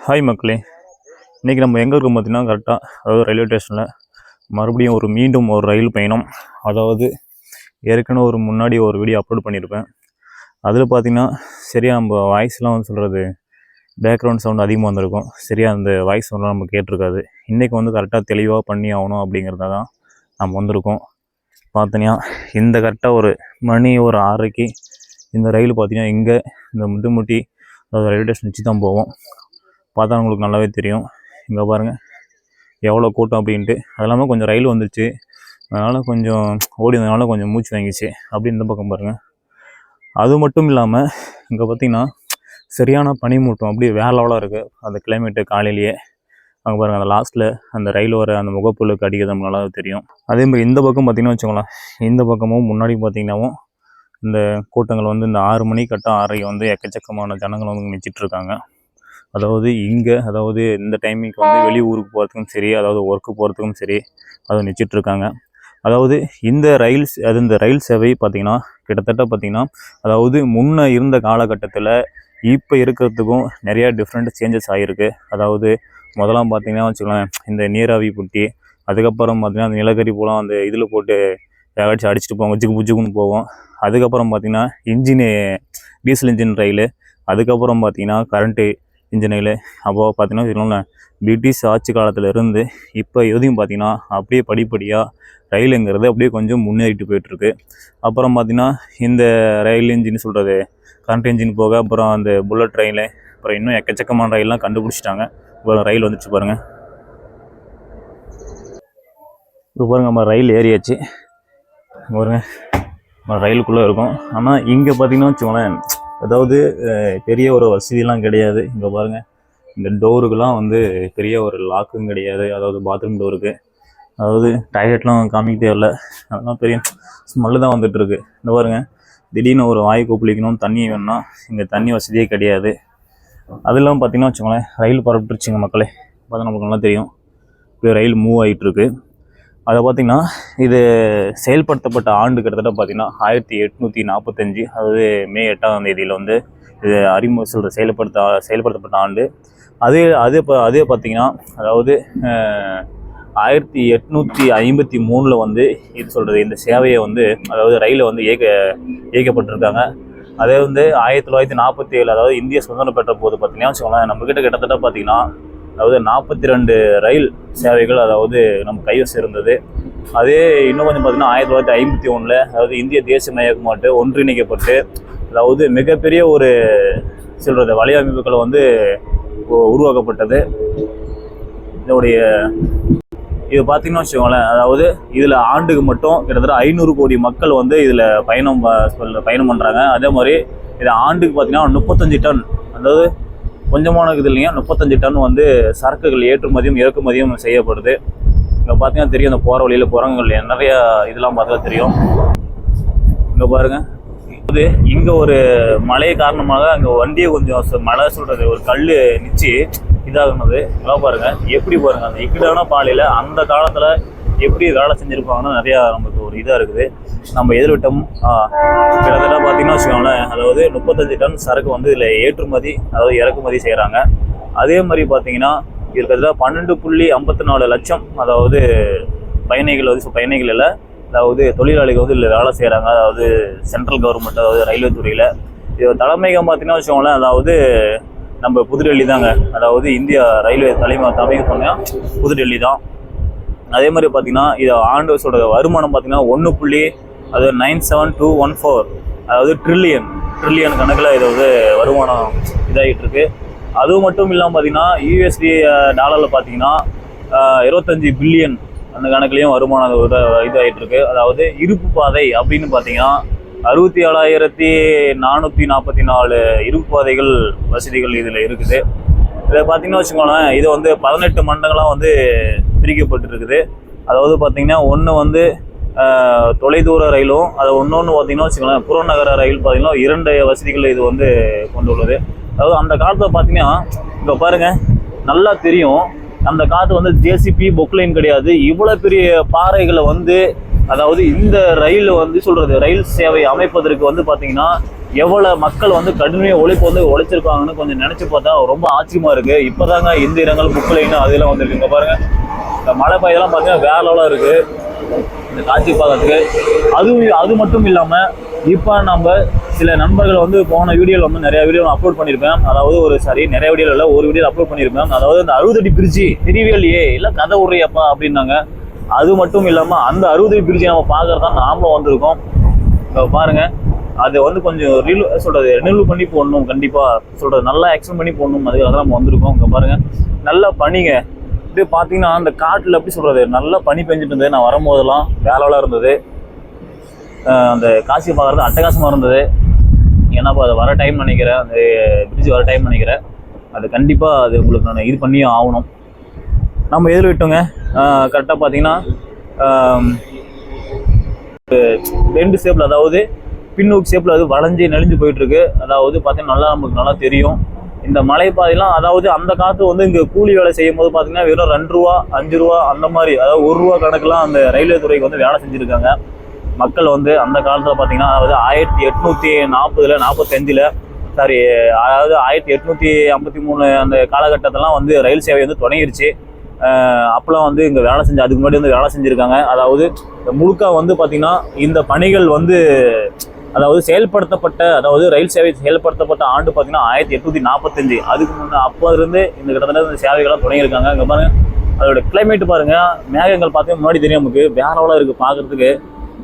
Hi மக்களே, இன்றைக்கி நம்ம எங்கே இருக்கோம் பார்த்தீங்கன்னா கரெக்டாக அதாவது ரயில்வே ஸ்டேஷனில் மறுபடியும் மீண்டும் ஒரு ரயில் பயணம். அதாவது ஏற்கனவே முன்னாடி ஒரு வீடியோ அப்லோட் பண்ணியிருப்பேன். அதில் பார்த்திங்கன்னா சரியாக நம்ம வாய்ஸ்லாம் சொல்கிறது பேக்ரவுண்ட் சவுண்ட் அதிகமாக வந்திருக்கும். சரியாக அந்த வாய்ஸ் சவுண்ட்லாம் நம்ம கேட்டிருக்காது. இன்றைக்கி கரெக்டாக தெளிவாக பண்ணி ஆகணும் அப்படிங்கிறத தான் நம்ம வந்திருக்கோம். பார்த்தீங்கன்னா இந்த கரெக்டாக மணி 6:30 இந்த ரயில் பார்த்திங்கன்னா இங்கே இந்த முதுமுட்டி அதாவது ரயில்வே ஸ்டேஷன் வச்சு தான் போவோம். பார்த்தா உங்களுக்கு நல்லாவே தெரியும். இங்கே பாருங்கள் எவ்வளோ கூட்டம் அப்படின்ட்டு. அது இல்லாமல் கொஞ்சம் ரயில் வந்துச்சு, அதனால் கொஞ்சம் ஓடினதுனால கொஞ்சம் மூச்சு வாங்கிச்சு. அப்படி இந்த பக்கம் பாருங்கள். அது மட்டும் இல்லாமல் இங்கே பார்த்திங்கன்னா சரியான பனிமூட்டம், அப்படியே வேறு லெவலாக இருக்குது அந்த கிளைமேட்டு. காலையிலேயே அங்கே பாருங்கள் அந்த லாஸ்ட்டில் அந்த ரயில் வர அந்த முகப்புலுக்கு அடிக்கிறது நமக்கு நல்லா தெரியும். அதேமாதிரி இந்த பக்கம் பார்த்திங்கன்னா வச்சுக்கோங்களேன், இந்த பக்கமும் முன்னாடி பார்த்திங்கன்னாவும் இந்த கூட்டங்கள் இந்த 6 மணி கட்ட 6:30 எக்கச்சக்கமான ஜனங்கள் நிச்சிட்ருக்காங்க. அதாவது இங்கே இந்த டைமிங்க்கு வெளி ஊருக்கு போகிறதுக்கும் சரி, அதாவது ஒர்க்கு போகிறதுக்கும் சரி, அதை நிச்சிட்ருக்காங்க. அதாவது இந்த ரயில் சேவை பார்த்திங்கன்னா கிட்டத்தட்ட பார்த்திங்கன்னா அதாவது முன்னே இருந்த காலகட்டத்தில் இப்போ இருக்கிறதுக்கும் நிறையா டிஃப்ரெண்ட் சேஞ்சஸ் ஆகிருக்கு. அதாவது முதலாம் பார்த்திங்கன்னா வச்சுக்கலாம் இந்த நீராவி புட்டி, அதுக்கப்புறம் பார்த்திங்கன்னா அந்த நிலக்கரி போலாம் அந்த இதில் போட்டு ஏதாச்சும் அடிச்சுட்டு போவோம், புஜுக்குன்னு போவோம். அதுக்கப்புறம் பார்த்திங்கன்னா இன்ஜினு டீசல் இன்ஜின் ரயில், அதுக்கப்புறம் பார்த்திங்கன்னா கரண்ட்டு இன்ஜின் ரயில். அப்போது பார்த்திங்கன்னா சொல்லணும் பிரிட்டிஷ் ஆட்சி காலத்தில் இருந்து இப்போ எதையும் பார்த்திங்கன்னா அப்படியே படிப்படியாக ரயிலுங்கிறது அப்படியே கொஞ்சம் முன்னேறிட்டு போயிட்டுருக்கு. அப்புறம் பார்த்திங்கன்னா இந்த ரயில் இன்ஜின் சொல்கிறது கரண்ட் இன்ஜின் போக அப்புறம் அந்த புல்லட் ரயில், அப்புறம் இன்னும் எக்கச்சக்கமான ரயிலெலாம் கண்டுபிடிச்சிட்டாங்க. இப்போ ரயில் வந்துச்சு பாருங்கள். இப்போ பாருங்கள் நம்ம ரயில் ஏறியாச்சு பாருங்க, ரயிலுக்குள்ளே இருக்கும். ஆனால் இங்கே பார்த்திங்கன்னா வச்சுக்கோங்களேன் அதாவது பெரிய ஒரு வசதியெலாம் கிடையாது. இங்கே பாருங்கள் இந்த டோருக்கெலாம் பெரிய ஒரு லாக்கும் கிடையாது. அதாவது பாத்ரூம் டோருக்கு, அதாவது டாய்லெட்லாம் காமிக்க தேவையில்ல, அதெல்லாம் பெரிய ஸ்மெல்லு தான் வந்துட்டுருக்கு. இந்த பாருங்கள் திடீர்னு ஒரு வாய் கொப்பளிக்கணும், தண்ணி வேணும்னா இங்கே தண்ணி வசதியே கிடையாது. அதெல்லாம் பார்த்திங்கன்னா வச்சுக்கோங்களேன் ரயில் பரப்பிட்டுருச்சுங்க மக்களே. பார்த்தா நமக்கு நல்லா தெரியும் இப்போ ரயில் மூவ் ஆகிட்டுருக்கு. அதை பார்த்திங்கன்னா இது செயல்படுத்தப்பட்ட ஆண்டு கிட்டத்தட்ட பார்த்திங்கன்னா 1845, அதாவது மே 8ஆம் தேதியில் இது செயல்படுத்தப்பட்ட ஆண்டு. அதே பார்த்திங்கன்னா அதாவது 1853 இது சொல்கிறது இந்த சேவையை அதாவது ரயிலை இயக்கப்பட்டிருக்காங்க. அதே 1947 அதாவது இந்திய சுதந்திரம் பெற்ற போது பார்த்திங்கன்னா வச்சுக்கோங்களேன் நம்மக்கிட்ட கிட்டத்தட்ட பார்த்திங்கன்னா அதாவது 42 ரயில் சேவைகள் அதாவது நம்ம கைவசம் இருந்தது. அதே இன்னும் கொஞ்சம் பார்த்திங்கன்னா 1951 அதாவது இந்திய தேசிய இயக்கமாட்டு ஒன்றிணைக்கப்பட்டு அதாவது மிகப்பெரிய ஒரு சொல்கிறது வலையமைப்புகளை உருவாக்கப்பட்டது. இது பார்த்திங்கன்னா வச்சுக்கோங்களேன் அதாவது இதில் ஆண்டுக்கு மட்டும் கிட்டத்தட்ட 500 கோடி மக்கள் இதில் பயணம் பண்ணுறாங்க. அதே மாதிரி இது ஆண்டுக்கு பார்த்திங்கன்னா 35 டன், அதாவது கொஞ்சமான இது இல்லைங்க, 35 டன் சரக்குகள் ஏற்றுமதியும் இறக்குமதியும் செய்யப்படுது. இங்கே பார்த்தீங்கன்னா தெரியும் அந்த போகிற வழியில் குரங்குகள் நிறைய இதெல்லாம் பார்த்தா தெரியும். இங்கே பாருங்கள் இங்கே ஒரு மழை காரணமாக அங்கே வண்டியை கொஞ்சம் மழை சொல்கிறது ஒரு கல் நிச்சு இதாகுனது. இதெல்லாம் பாருங்கள் எப்படி பாருங்கள் அந்த இக்கடான பாலையில் அந்த காலத்தில் எப்படி வேலை செஞ்சுருப்பாங்கன்னா நிறையா நமக்கு ஒரு இதாக இருக்குது. நம்ம எதிர்விட்டம் கிட்டத்தட்ட பார்த்திங்கன்னா வச்சுக்கோங்களேன் அதாவது 35 டன் சரக்கு இதில் ஏற்றுமதி அதாவது இறக்குமதி செய்கிறாங்க. அதே மாதிரி பார்த்திங்கன்னா இருக்கிறதுல 12.54 லட்சம் அதாவது பயணிகள் இல்லை அதாவது தொழிலாளிகள் இதில் வேலை செய்கிறாங்க. அதாவது சென்ட்ரல் கவர்மெண்ட் அதாவது ரயில்வே துறையில் இது தலைமையகம் பார்த்திங்கன்னா வச்சுக்கோங்களேன் அதாவது நம்ம புதுடெல்லி தாங்க. அதாவது இந்தியா ரயில்வே தலைமையகம் சொன்னால் புதுடெல்லி தான். அதே மாதிரி பார்த்திங்கன்னா இது ஆண்டு சொல்கிற வருமானம் பார்த்திங்கன்னா 1.97214 அதாவது ட்ரில்லியன் கணக்கில் இது வருமானம் இதாகிட்டுருக்கு. அதுவும் மட்டும் இல்லாமல் பார்த்திங்கன்னா USD டாலரில் பார்த்திங்கன்னா 25 பில்லியன் அந்த கணக்குலேயும் வருமானம் இதாகிட்டுருக்கு. அதாவது இருப்பு பாதை அப்படின்னு பார்த்திங்கன்னா 67,444 இருப்பு பாதைகள் வசதிகள் இதில் இருக்குது. இதை பார்த்திங்கன்னா வச்சுக்கோங்களேன் இது 18 மண்டலங்களாக பிரிக்கப்பட்டிருக்குது. அதாவது பார்த்திங்கன்னா ஒன்று தொலைதூர ரயிலும், அது ஒன்று பார்த்திங்கன்னா வச்சுக்கோங்களேன் புறநகர ரயில் பார்த்திங்கன்னா 2 வசதிகள் இது கொண்டுள்ளது. அதாவது அந்த காலத்தில் பார்த்திங்கன்னா இப்போ பாருங்கள் நல்லா தெரியும் அந்த காலத்து JCB பொக்லைன் கிடையாது. இவ்வளோ பெரிய பாறைகளை அதாவது இந்த ரயில் வந்து சொல்றது ரயில் சேவை அமைப்பதற்கு வந்து பாத்தீங்கன்னா எவ்வளவு மக்கள் வந்து கடுமையாக உழைப்பு வந்து உழைச்சிருக்காங்கன்னு கொஞ்சம் நினைச்சு பார்த்தா ரொம்ப ஆச்சரியமா இருக்கு. இப்பதாங்க இந்திரங்கள் புக்லைன்னு அதெல்லாம் வந்துருக்குங்க பாருங்க. இந்த மழை பெய்யெல்லாம் பார்த்தீங்கன்னா வேற லெவலாக இருக்கு இந்த காட்சி பார்க்கறதுக்கு. அது மட்டும் இல்லாமல் இப்போ நம்ம சில நண்பர்கள் வந்து போன வீடியோவில் வந்து நிறைய வீடியோ அப்லோட் பண்ணியிருப்பேன். அதாவது நிறைய வீடியோவில் இல்லை, ஒரு வீடியோ அப்லோட் பண்ணியிருப்பேன். அதாவது அந்த 60 அடி பிரிட்ஜி தெரியவில்லையே இல்லை கதை உரையப்பா அப்படின்னாங்க. அது மட்டும் இல்லாமல் அந்த 60 அடி பிரிட்ஜி நம்ம பார்க்கறது தான் நாமளும் வந்திருக்கோம். பாருங்க, அது வந்து கொஞ்சம் ரினியூவல் பண்ணி போடணும், கண்டிப்பாக சொல்கிறது நல்லா எக்ஸ்டெண்ட் பண்ணி போடணும். அதுக்காக தான் நம்ம வந்திருக்கோம். இங்கே பாருங்கள், நல்லா பனிங்க. இது பார்த்தீங்கன்னா அந்த காட்டில் எப்படி சொல்கிறது நல்லா பனி பெஞ்சிட்டு இருந்தது. நான் வரும்போதெல்லாம் வேலைலாம் இருந்தது. அந்த காட்சி பார்க்குறது அட்டகாசமாக இருந்தது. ஏன்னா இப்போ அதை வர டைம் நினைக்கிறேன், அந்த பிரிட்ஜ் வர டைம் நினைக்கிறேன். அது கண்டிப்பாக அது உங்களுக்கு நான் இது பண்ணியே ஆகணும். நம்ம எதில் விட்டோங்க, கரெக்டாக பார்த்தீங்கன்னா 2 ஷேப்பில், அதாவது பின்னோக்கு ஷேப்பில் அது வளைஞ்சி நெளிஞ்சு போயிட்டுருக்கு. அதாவது பார்த்தீங்கன்னா நமக்கு நல்லா தெரியும் இந்த மலைப்பாதையெல்லாம். அதாவது அந்த காலத்து வந்து இங்கே கூலி வேலை செய்யும் போது பார்த்தீங்கன்னா வெறும் 2 ரூபா 5 ரூபா அந்த மாதிரி, அதாவது 1 ரூபா கணக்கெலாம் அந்த ரயில்வே துறைக்கு வந்து வேலை செஞ்சுருக்காங்க மக்கள் வந்து. அந்த காலத்தில் பார்த்தீங்கன்னா அதாவது 1840 45 சாரி, அதாவது 1853 அந்த காலகட்டத்திலாம் வந்து ரயில் சேவை வந்து தொடங்கிருச்சு. அப்போலாம் வந்து இங்கே வேலை செஞ்சு அதுக்கு முன்னாடி வந்து வேலை செஞ்சுருக்காங்க. அதாவது முழுக்க வந்து பார்த்திங்கன்னா இந்த பணிகள் வந்து அதாவது செயல்படுத்தப்பட்ட, அதாவது ரயில் சேவை செயல்படுத்தப்பட்ட ஆண்டு பார்த்தீங்கன்னா 1845. அதுக்கு முன்னே அப்போ இருந்து இந்த கிட்டத்தட்ட இந்த சேவைகள்லாம் தொடங்கியிருக்காங்க. இங்கே பாருங்கள், அதோட கிளைமேட் பாருங்கள், மேகங்கள் பார்த்தீங்கன்னா முன்னாடி தெரியும் நமக்கு, வேறவளாக இருக்குது பார்க்குறதுக்கு.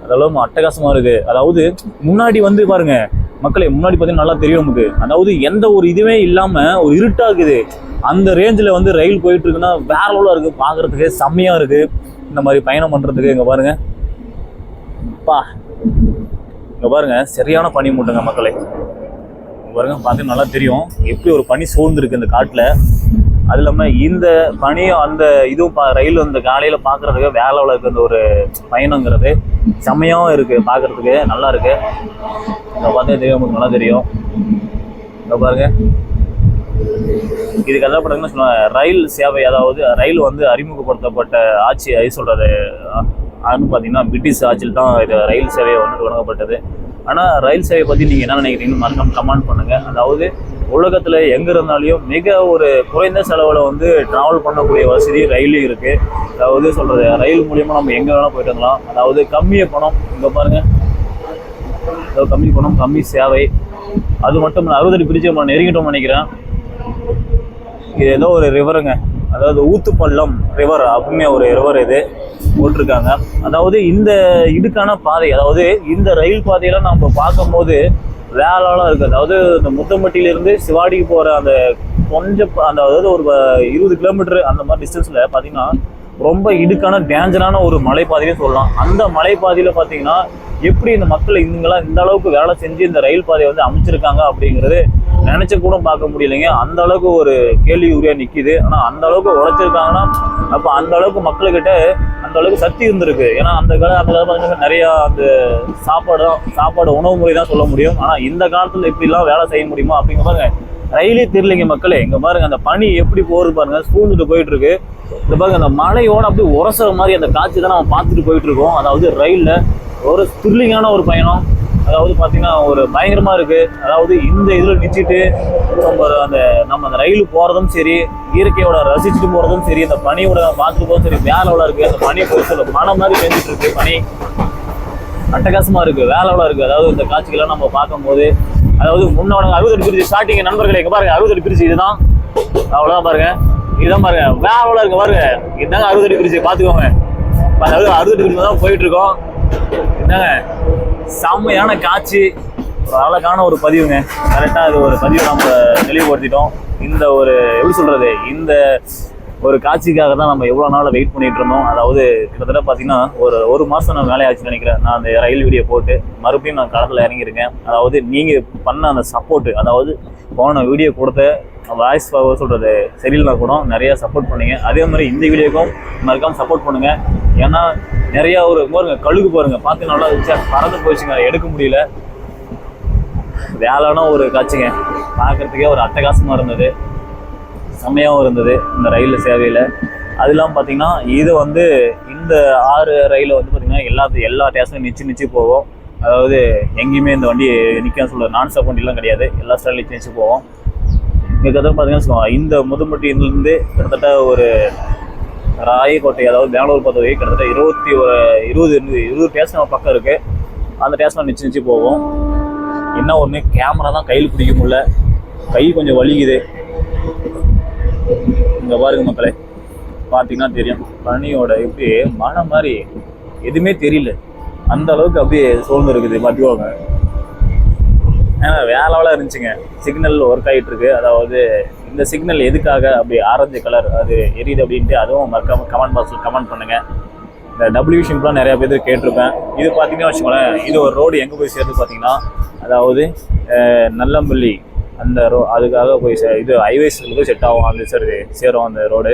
அதெல்லாம் அட்டகாசமாக இருக்குது. அதாவது முன்னாடி வந்து பாருங்கள் மக்களே, முன்னாடி பார்த்தீங்கன்னா நல்லா தெரியும் நமக்கு. அதாவது எந்த ஒரு இதுவே இல்லாமல் ஒரு இருட்டாகுது. அந்த ரேஞ்சில் வந்து ரயில் போயிட்டு இருக்குன்னா வேறவளாக இருக்குது பார்க்குறதுக்கு, செம்மையாக இருக்குது இந்த மாதிரி பயணம் பண்ணுறதுக்கு. இங்கே பாருங்கள் இங்கே பாருங்க, சரியான பனி மூட்டைங்க மக்களே. பாருங்க, பார்த்தீங்கன்னா நல்லா தெரியும் எப்படி ஒரு பனி சூழ்ந்துருக்கு இந்த காட்டில். அது இல்லாமல் இந்த பனியும் அந்த இதுவும் ரயில் இந்த காலையில் பார்க்குறதுக்கு வேலையில் இருக்க அந்த ஒரு பயணங்கிறது செம்மையாகவும் இருக்குது பார்க்குறதுக்கு, நல்லா இருக்குது. இங்கே பார்த்தா தெரியும், நமக்கு நல்லா தெரியும். இங்கே பாருங்க, இதுக்கு எதாவது பார்த்தீங்கன்னா ரயில் சேவை, அதாவது ரயில் வந்து அறிமுகப்படுத்தப்பட்ட ஆட்சி அது சொல்கிறது அதுன்னு பார்த்தீங்கன்னா பிரிட்டிஷ் ஆட்சியில் தான் இது ரயில் சேவை வந்து தொடங்கப்பட்டது. ஆனால் ரயில் சேவை பற்றி நீங்கள் என்ன நினைக்கிறீங்கன்னு மறக்காம கமெண்ட் பண்ணுங்கள். அதாவது உலகத்தில் எங்கே இருந்தாலையும் மிக ஒரு குறைந்த செலவில் வந்து ட்ராவல் பண்ணக்கூடிய வசதி ரயிலும் இருக்குது. அதாவது சொல்கிறது ரயில் மூலியமாக நம்ம எங்கே வேணால் போயிட்டு வரலாம். அதாவது கம்மிய பணம், இங்கே பாருங்கள், அதாவது கம்மி பணம் கம்மி சேவை. அது மட்டும் இல்லை, 60 அடி பிரிட்ஜ் நம்ம நெருங்கிட்டோம்னு நினைக்கிறேன். இது ஏதோ ஒரு ரிவருங்க, அதாவது ஊத்துப்பள்ளம் ரிவர் அப்படின்னு ஒரு ரிவர் இது போட்டிருக்காங்க. அதாவது இந்த இதுக்கான பாதை, அதாவது இந்த ரயில் பாதையெல்லாம் நம்ம பார்க்கும்போது வேளாலாம் இருக்குது. அதாவது இந்த முத்தம்பட்டியிலேருந்து சிவாடிக்கு போகிற அந்த கொஞ்சம் அந்த அதாவது ஒரு 20 கிலோமீட்டர் அந்த மாதிரி டிஸ்டன்ஸில் பார்த்தீங்கன்னா ரொம்ப இடுக்கான டேஞ்சரான ஒரு மலைப்பாதையே சொல்லலாம். அந்த மலைப்பாதையில் பார்த்தீங்கன்னா எப்படி இந்த மக்கள் இவங்கெல்லாம் இந்த அளவுக்கு வேலை செஞ்சு இந்த ரயில் பாதையை வந்து அமைச்சிருக்காங்க அப்படிங்கிறது நினைச்ச கூட பார்க்க முடியலைங்க. அந்த அளவுக்கு ஒரு கேள்விக்குறியா நிற்கிது. ஆனால் அந்த அளவுக்கு உழைச்சிருக்காங்கன்னா அப்போ அந்த அளவுக்கு மக்கள்கிட்ட அந்த அளவுக்கு சக்தி இருந்திருக்கு. ஏன்னா அந்த பார்த்தீங்கன்னா நிறையா அந்த சாப்பாடு உணவு முறை தான் சொல்ல முடியும். ஆனால் இந்த காலத்தில் இப்படிலாம் வேலை செய்ய முடியுமா அப்படிங்க பாருங்க, ரயிலே தெரியலைங்க மக்களே. இங்கே பாருங்க, அந்த பனி எப்படி போகுது பாருங்க, சூழ்ந்துட்டு போயிட்டு இருக்கு. இந்த பாருங்க, அந்த மலையோட அப்படி உரசுற மாதிரி அந்த காட்சி தான் நம்ம பார்த்துட்டு போயிட்டு இருக்கோம். அதாவது ரயிலில் ஒரு த்ரில்லிங்கான ஒரு பயணம். அதாவது பார்த்தீங்கன்னா ஒரு பயங்கரமாக இருக்குது. அதாவது இந்த இதில் நிச்சுட்டு நம்ம அந்த ரயில் போகிறதும் சரி, இயற்கையோட ரசிச்சுட்டு போகிறதும் சரி, அந்த பனியோட பார்த்துட்டு போகிறதும் சரி, வேலையோட இருக்குது. அந்த பனி போய் மனம் மாதிரி பெஞ்சிட்டு இருக்கு, பனி அட்டகாசமாக இருக்குது, வேலையோட இருக்குது. அதாவது இந்த காட்சிகள்லாம் நம்ம பார்க்கும்போது, அதாவது முன்னோட 60 அடி பிரிச்சு ஸ்டார்டிங் நண்பர்களே, இங்கே பாருங்க 60 அடி பிரிச்சு இதுதான், அவ்வளோதான் பாருங்க, இதுதான் பாருங்க, வேலையோட இருக்கு பாருங்க. இதுதாங்க 60 அடி பிரிச்சு, பார்த்துக்கோங்க. அதாவது 60 அடி பிரிச்சு தான் போயிட்டு இருக்கோம். என்னங்க செம்மையான காட்சி, ஒரு அழகான ஒரு பதிவுங்க. கரெக்டாக இது ஒரு பதிவை நம்ம தெளிவுபடுத்திட்டோம். இந்த ஒரு எப்படி சொல்கிறது, இந்த ஒரு காட்சிக்காக தான் நம்ம எவ்வளோ நாள் வெயிட் பண்ணிட்டு இருந்தோம். அதாவது கிட்டத்தட்ட பார்த்தீங்கன்னா ஒரு மாதம் நான் வேலையாச்சுன்னு நினைக்கிறேன். நான் அந்த ரயில் வீடியோ போட்டு மறுபடியும் நான் களத்தில் இறங்கியிருக்கேன். அதாவது நீங்கள் பண்ண அந்த சப்போர்ட்டு, அதாவது போன வீடியோ கொடுத்த வாய்ஸ் சொல்கிறது சரியில்லைனா கூட நிறையா சப்போர்ட் பண்ணுங்க. அதே மாதிரி இந்த வீடியோக்கும் மறக்காமல் சப்போர்ட் பண்ணுங்கள். ஏன்னா நிறையா ஒரு பாருங்க, கழுகு பாருங்கள், பார்த்து நல்லா இருந்துச்சு, பறந்து போயிடுச்சுங்க, எடுக்க முடியல. வேலையான ஒரு காட்சிங்க, பார்க்குறதுக்கே ஒரு அட்டகாசமாக இருந்தது, செம்மையாகவும் இருந்தது இந்த ரயில் சேவையில். அது இல்லாமல் பார்த்தீங்கன்னா இது வந்து இந்த 6 ரயிலில் வந்து பார்த்தீங்கன்னா எல்லா ஸ்டேஷனும் நிச்சு போவோம். அதாவது எங்கேயுமே இந்த வண்டி நிற்க சொல்ல நான் ஸ்டாப் வண்டிலாம் கிடையாது, எல்லா ஸ்டாண்ட்லையும் நிச்சு போவோம். இங்கே கதை பார்த்தீங்கன்னா இந்த முதுமட்டியிலேருந்து கிட்டத்தட்ட ஒரு ராயக்கோட்டை, அதாவது பெங்களூர் பார்த்தது கிட்டத்தட்ட 20 ஸ்டேஷன் பக்கம் இருக்குது. அந்த ஸ்டேஷனில் நிச்சு போவோம். என்ன ஒன்று, கேமரா தான் கையில் பிடிக்க முடியல, கை கொஞ்சம் வலிக்குது. இங்கே பாருங்க மக்களே, பார்த்தீங்கன்னா தெரியும் பனியோட இப்படி மழை மாதிரி எதுவுமே தெரியல, அந்த அளவுக்கு அப்படியே சோர்ந்து இருக்குது. பார்த்துக்கோங்க, ஏன்னா வேலை இருந்துச்சுங்க. சிக்னல் ஒர்க் ஆகிட்டு இருக்கு. அதாவது இந்த சிக்னல் எதுக்காக அப்படி ஆரஞ்சு கலர் அது எரியுது அப்படின்ட்டு அதுவும் மறக்காம கமெண்ட் பாக்ஸில் கமெண்ட் பண்ணுங்க. இந்த டபிள்யூ ஷிம்ப்லாம் நிறையா பேர் கேட்டிருப்பேன். இது பார்த்தீங்கன்னா வச்சுக்கோங்களேன், இது ஒரு ரோடு எங்கே போய் சேர்த்து பார்த்தீங்கன்னா, அதாவது நல்லம்பள்ளி அந்த அதுக்காக போய் இது ஹைவேஸில் போய் செட் ஆகும். அந்த சேரும் அந்த ரோடு.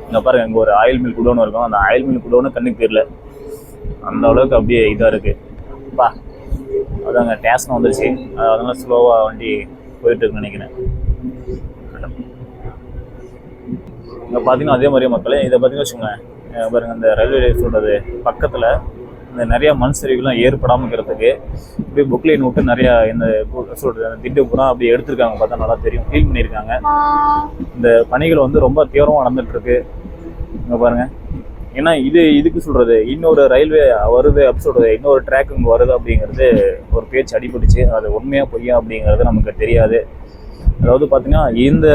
இங்கே பாருங்கள், இங்கே ஒரு ஆயில் மில் குடோன்னு இருக்கும். அந்த ஆயில் மில் குடோன்னு கண்ணுக்கு தெரியல, அந்த அளவுக்கு அப்படியே இதாக இருக்குப்பா. அதாங்க ஸ்டேஷன் வந்துருச்சு, அதனால ஸ்லோவாக வண்டி போயிட்டுருக்குன்னு நினைக்கிறேன். இங்கே பார்த்தீங்கன்னா அதே மாதிரியே மக்களே, இதை பார்த்தீங்கன்னா வச்சுக்கோங்க பாருங்கள், இந்த ரயில்வே சொல்கிறது பக்கத்தில் இந்த நிறையா மண் சரிவுலாம் ஏற்படாமல் இருக்கிறதுக்கு இப்படி புக்லைன் விட்டு நிறையா இந்த சொல்கிறது அந்த திட்டு பூரா அப்படி எடுத்திருக்காங்க. பார்த்தா நல்லா தெரியும், க்ளீன் பண்ணியிருக்காங்க. இந்த பணிகள் வந்து ரொம்ப தீவிரமாக நடந்துகிட்ருக்கு. இங்கே பாருங்கள், ஏன்னா இதுக்கு சொல்கிறது இன்னொரு ரயில்வே வருது அப்படி சொல்கிறது, இன்னொரு ட்ராக் இங்கே வருது அப்படிங்கிறது ஒரு பேச்சு அடிபட்டுச்சு. அது உண்மையாக பொய்யா அப்படிங்கிறது நமக்கு தெரியாது. அதாவது பார்த்தீங்கன்னா இந்த